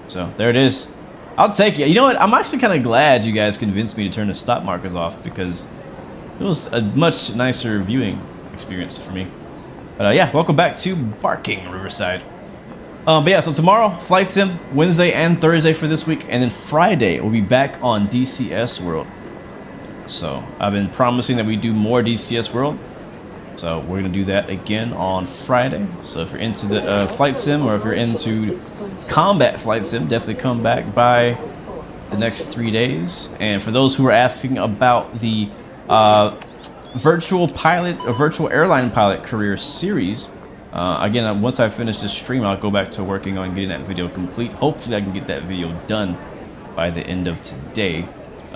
So there it is. I'll take it. You know what? I'm actually kind of glad you guys convinced me to turn the stop markers off because it was a much nicer viewing experience for me. But yeah, welcome back to Barking Riverside. But yeah, so tomorrow, Flight Sim, Wednesday and Thursday for this week, and then Friday, we'll be back on DCS World. So, I've been promising that we do more DCS World, so we're going to do that again on Friday. So if you're into the Flight Sim, or if you're into Combat Flight Sim, definitely come back by the next 3 days. And for those who are asking about the virtual pilot, or virtual airline pilot career series, again, once I finish this stream, I'll go back to working on getting that video complete. Hopefully, I can get that video done by the end of today,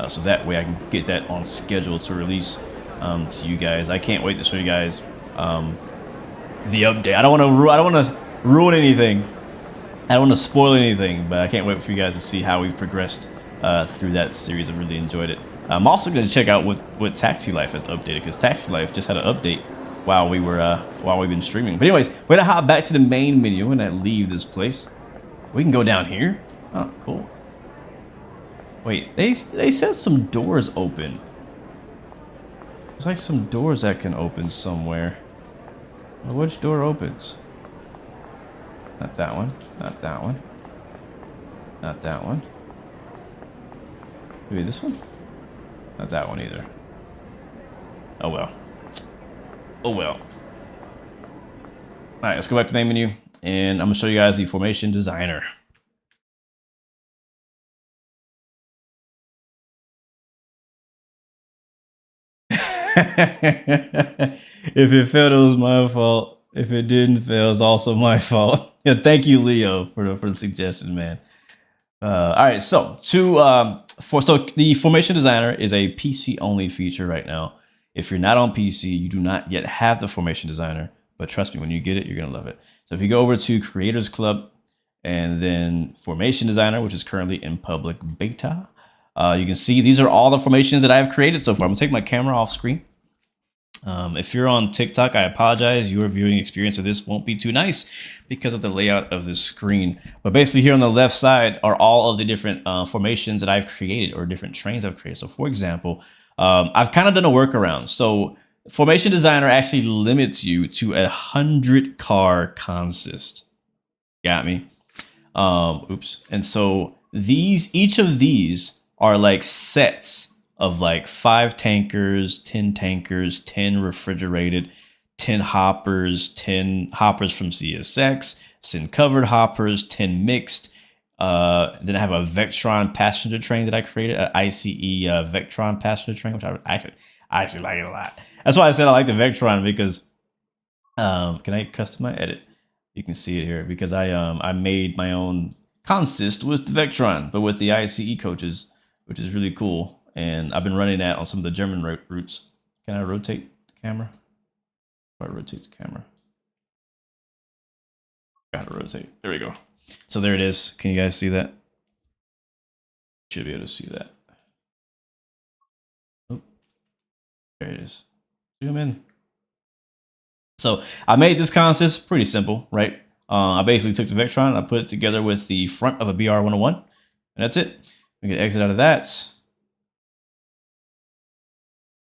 so that way I can get that on schedule to release to you guys. I can't wait to show you guys the update. I don't want to ruin anything. I don't want to spoil anything, but I can't wait for you guys to see how we've progressed through that series. I really enjoyed it. I'm also going to check out what Taxi Life has updated, because Taxi Life just had an update while we've been streaming. But anyways, we're gonna hop back to the main menu and I leave this place. We can go down here. Oh, cool. Wait, they said some doors open. There's like some doors that can open somewhere. Well, which door opens? Not that one. Not that one. Not that one. Maybe this one? Not that one either. Oh well. Oh well. Alright, let's go back to the main menu, and I'm going to show you guys the formation designer. If it failed, it was my fault. If it didn't fail, it's also my fault. Yeah, thank you, Leo, for the suggestion, man. Alright, so the formation designer is a PC only feature right now. If you're not on PC, you do not yet have the formation designer, but trust me, when you get it, you're going to love it. So if you go over to Creators Club and then Formation Designer, which is currently in public beta, you can see these are all the formations that I've created so far. I'm going to take my camera off screen. If you're on TikTok, I apologize. Your viewing experience of this won't be too nice because of the layout of the screen. But basically here on the left side are all of the different formations that I've created or different trains I've created. So for example, I've kind of done a workaround. So Formation Designer actually limits you to 100 car consist. Got me? Oops. And so each of these are like sets of like 5 tankers, 10 tankers, 10 refrigerated, 10 hoppers, 10 hoppers from CSX, 10 covered hoppers, 10 mixed. Then I have a Vectron passenger train that I created, an ICE Vectron passenger train, which I actually like it a lot. That's why I said I like the Vectron, because can I customize edit? You can see it here because I made my own consist with the Vectron, but with the ICE coaches, which is really cool. And I've been running that on some of the German routes. Can I rotate the camera? If I rotate the camera. Gotta rotate. There we go. So there it is. Can you guys see that? Should be able to see that. Oh, there it is. Zoom in. So I made this consist pretty simple, right? I basically took the Vectron, I put it together with the front of a BR-101, and that's it. We can exit out of that.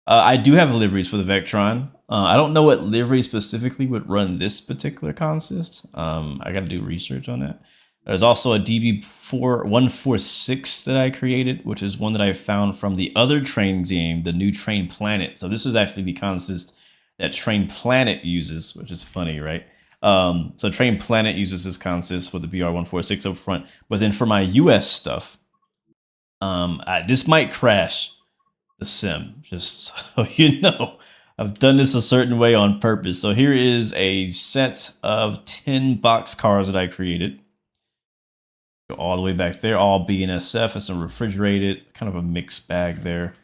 I do have liveries for the Vectron. I don't know what livery specifically would run this particular consist. I got to do research on that. There's also a DB146 that I created, which is one that I found from the other train game, the new Train Planet. So this is actually the consist that Train Planet uses, which is funny, right? So Train Planet uses this consist with the BR146 up front. But then for my US stuff, this might crash the sim, just so you know. I've done this a certain way on purpose. So here is a set of 10 box cars that I created. Go all the way back there, all BNSF and some refrigerated, kind of a mixed bag there.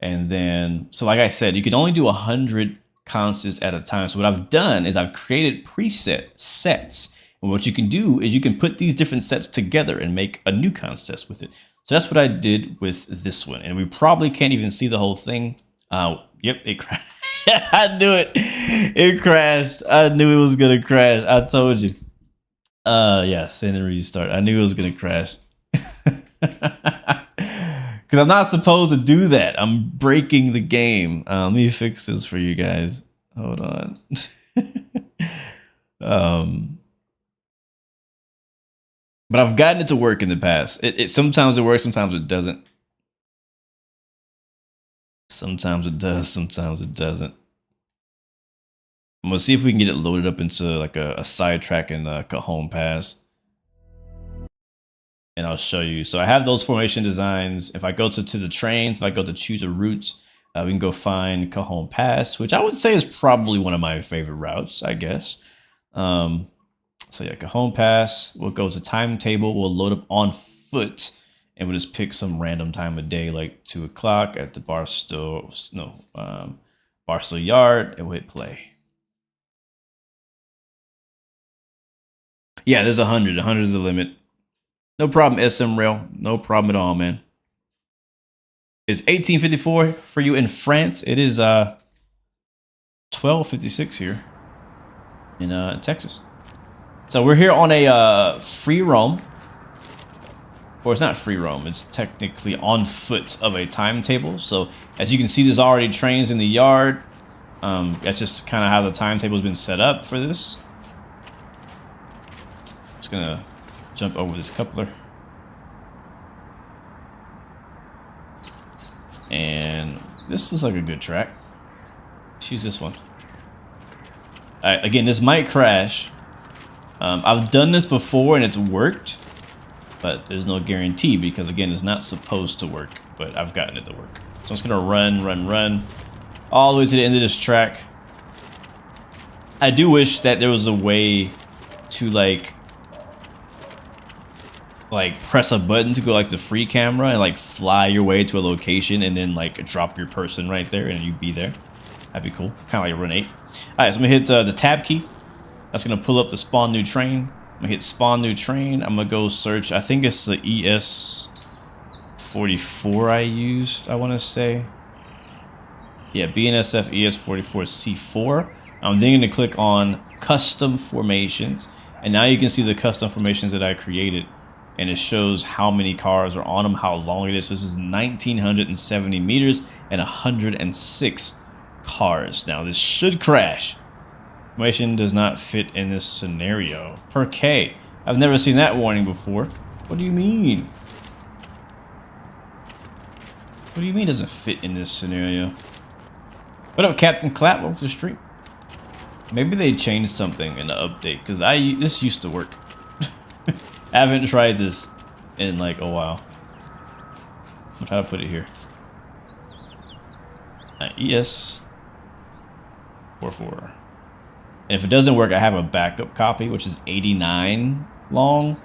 And then, so like I said, you can only do 100 consists at a time. So what I've done is I've created preset sets. And what you can do is you can put these different sets together and make a new consist with it. So that's what I did with this one. And we probably can't even see the whole thing. Yep, it crashed. I knew it. It crashed. I knew it was going to crash. I told you. Yeah, send and restart. I knew it was going to crash. Because I'm not supposed to do that. I'm breaking the game. Let me fix this for you guys. Hold on. But I've gotten it to work in the past. It sometimes it works, sometimes it doesn't. Sometimes it does, sometimes it doesn't. I'm gonna see if we can get it loaded up into like a sidetrack in Cajon Pass. And I'll show you. So I have those formation designs. If I go to the trains, if I go to choose a route, we can go find Cajon Pass, which I would say is probably one of my favorite routes, I guess. So yeah, Cajon Pass. We'll go to timetable. We'll load up on foot, and we'll just pick some random time of day, like 2 o'clock at the Barstow Yard, and we'll hit play. Yeah, there's 100. 100 is the limit. No problem, SM Rail. No problem at all, man. It's 1854 for you in France. It is 1256 here in Texas. So we're here on a free roam. Or it's not free roam. It's technically on foot of a timetable. So as you can see, there's already trains in the yard. That's just kind of how the timetable has been set up for this. Just gonna jump over this coupler. And this is like a good track. Let's use this one. Alright, again, this might crash. I've done this before and it's worked, but there's no guarantee because again, it's not supposed to work, but I've gotten it to work. So I'm just gonna run all the way to the end of this track. I do wish that there was a way to like press a button to go like the free camera and like fly your way to a location and then like drop your person right there and you'd be there. That'd be cool. Kind of like Run 8. All right, so I'm gonna hit the tab key. That's gonna pull up the spawn new train. I'm gonna hit spawn new train. I'm gonna go search. I think it's the ES44 I used, I want to say. Yeah, BNSF ES44C4. I'm then going to click on custom formations, and now you can see the custom formations that I created, and it shows how many cars are on them, how long it is. This is 1970 meters and 106 cars. Now this should crash. Formation does not fit in this scenario. Per K. I've never seen that warning before. What do you mean? What do you mean doesn't fit in this scenario? What up, Captain Clap? Welcome to the stream. Maybe they changed something in the update, because this used to work. I haven't tried this in like a while. I'll try to put it here. ES44. And if it doesn't work, I have a backup copy, which is 89 long.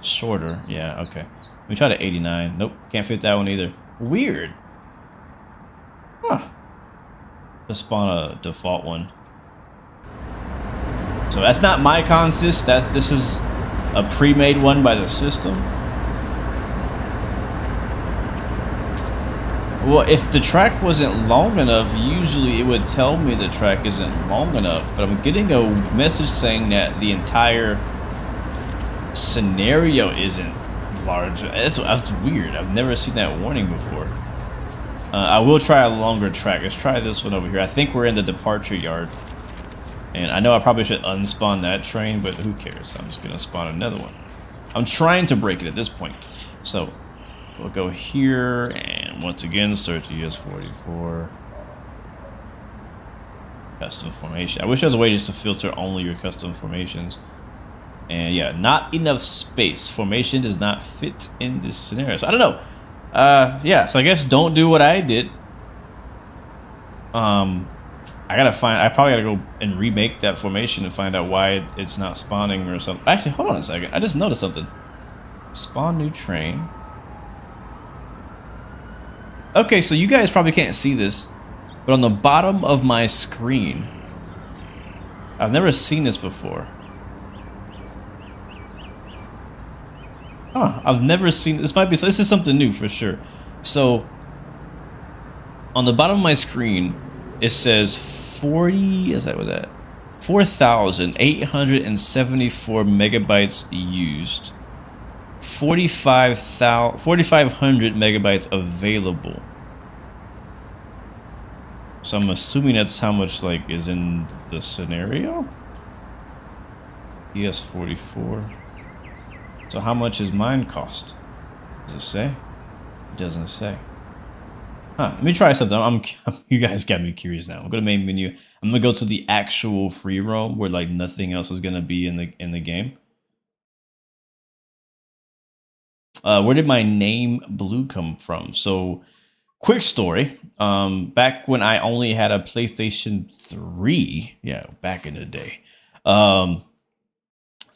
Shorter. Yeah, okay. Let me try to 89. Nope, can't fit that one either. Weird. Huh. Just spawn a default one. So that's not my consist. This is a pre-made one by the system. Well, if the track wasn't long enough, usually it would tell me the track isn't long enough. But I'm getting a message saying that the entire scenario isn't large. That's weird. I've never seen that warning before. I will try a longer track. Let's try this one over here. I think we're in the departure yard. And I know I probably should unspawn that train, but who cares? I'm just going to spawn another one. I'm trying to break it at this point. So we'll go here, and once again, search ES44. Custom formation. I wish there was a way just to filter only your custom formations. And yeah, not enough space. Formation does not fit in this scenario. So I don't know. Yeah, so I guess don't do what I did. I probably gotta go and remake that formation and find out why it's not spawning or something. Actually, hold on a second. I just noticed something. Spawn new train. Okay, so you guys probably can't see this, but on the bottom of my screen, I've never seen this before. Huh, I've never seen this. This is something new for sure. So on the bottom of my screen, it says 4,874 megabytes used. 4,500 megabytes available. So I'm assuming that's how much like is in the scenario. ES44. So how much is mine cost? Does it say? It doesn't say. Huh, let me try something. You guys got me curious now. I'm going to main menu. I'm going to go to the actual free roam where like nothing else is going to be in the game. Where did my name Blue come from? So quick story. Back when I only had a PlayStation 3, yeah, back in the day,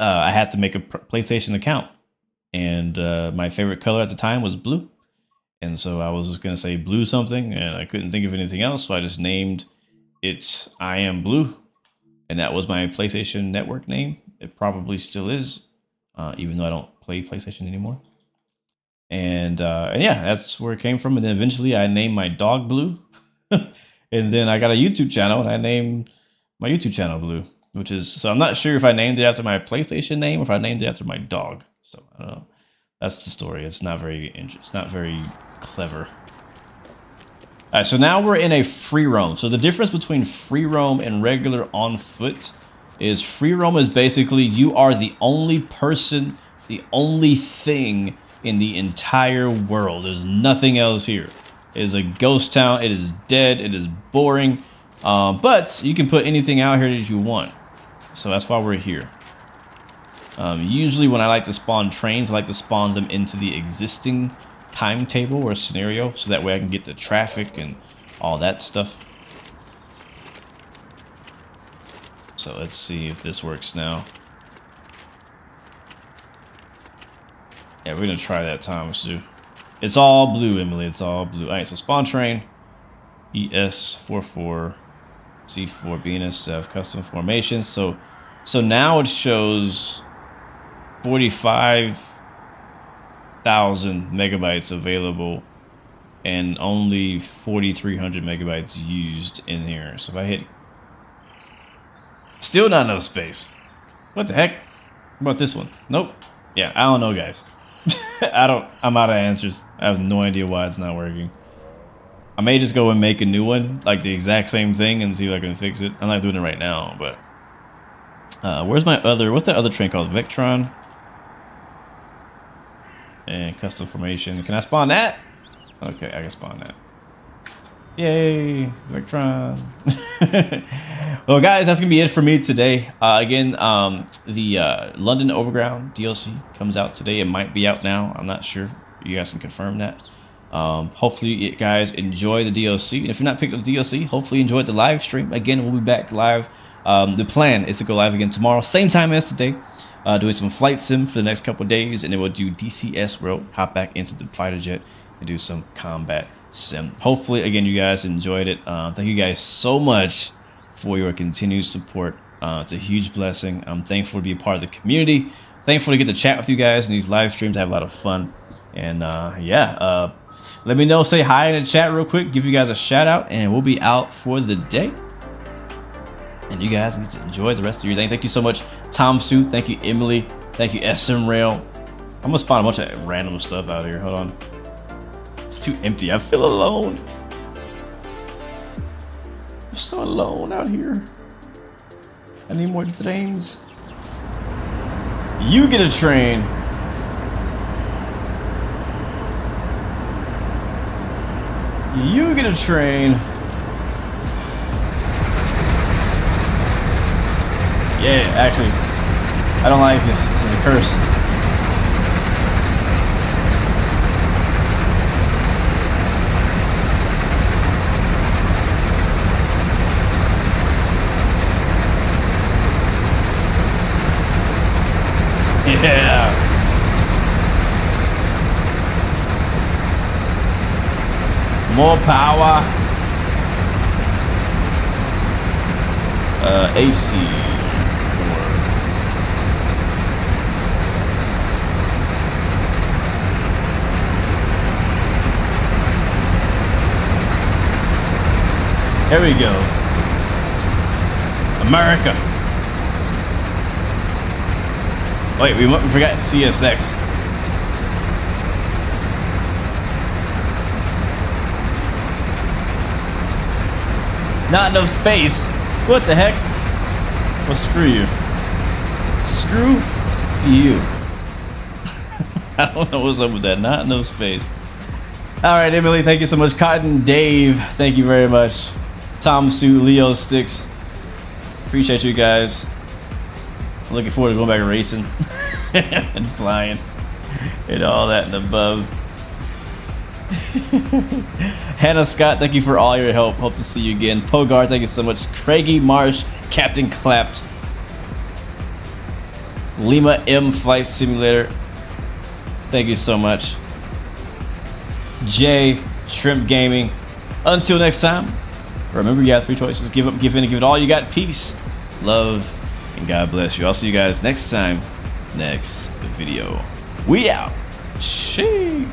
I had to make a PlayStation account, and my favorite color at the time was blue. And so I was just going to say blue something, and I couldn't think of anything else, so I just named it I Am Blue, and that was my PlayStation Network name. It probably still is, even though I don't play PlayStation anymore. And yeah, that's where it came from. And then eventually I named my dog Blue, and then I got a YouTube channel, and I named my YouTube channel Blue, which is, so I'm not sure if I named it after my PlayStation name or if I named it after my dog. So I don't know. That's the story. It's not very clever. All right, so now we're in a free roam. So the difference between free roam and regular on foot is free roam is basically you are the only person, the only thing in the entire world. There's nothing else here. It is a ghost town. It is dead. It is boring. But you can put anything out here that you want. So that's why we're here. Usually when I like to spawn trains, I like to spawn them into the existing timetable or scenario, so that way I can get the traffic and all that stuff. So let's see if this works now. Yeah, we're gonna try that time, Sue. It's all blue, Emily. It's all blue. All right, so spawn train, ES44, C4, BNSF, custom formation. So now it shows 45,000 megabytes available and only 4,300 megabytes used in here. So if I hit, still not enough space. What the heck? What about this one? Nope. Yeah, I don't know, guys. I'm out of answers. I have no idea why it's not working. I may just go and make a new one, like the exact same thing, and see if I can fix it. I'm not doing it right now, but what's the other train called? Vectron and custom formation. Can I spawn that? Okay, I can spawn that. Yay, Vectron. Well, guys, that's gonna be it for me today. Again, the London Overground DLC comes out today. It might be out now. I'm not sure. You guys can confirm that. Hopefully you guys enjoy the DLC, and if you're not picked up the DLC, hopefully you enjoyed the live stream. Again, we'll be back live. The plan is to go live again tomorrow, same time as today, doing some flight sim for the next couple of days, and then we'll do DCS World, hop back into the fighter jet, and do some combat sim. Hopefully, again, you guys enjoyed it. Thank you guys so much for your continued support. It's a huge blessing. I'm thankful to be a part of the community. Thankful to get to chat with you guys in these live streams. I have a lot of fun. And yeah, let me know, say hi in the chat real quick, give you guys a shout out, and we'll be out for the day. And you guys need to enjoy the rest of your day. Thank you so much, Tom Sue. Thank you, Emily. Thank you, SM Rail. I'm gonna spawn a bunch of random stuff out here. Hold on. It's too empty. I feel alone. I'm so alone out here. I need more trains. You get a train. You get a train. Yeah, actually, I don't like this. This is a curse. Yeah. More power. AC. Here we go. America. Wait, we forgot CSX. Not enough space. What the heck? Well, screw you. Screw you. I don't know what's up with that. Not enough space. All right, Emily, thank you so much. Cotton Dave, thank you very much. Tom Sue, Leo Sticks. Appreciate you guys. I'm looking forward to going back racing and flying and all that and above. Hannah Scott, thank you for all your help. Hope to see you again. Pogar, thank you so much. Craigie Marsh, Captain Clapped. Lima M Flight Simulator, thank you so much. Jay, Shrimp Gaming. Until next time, remember you have 3 choices. Give up, give in, and give it all you got. Peace, love, and God bless you. I'll see you guys next time, next video. We out. Sheesh.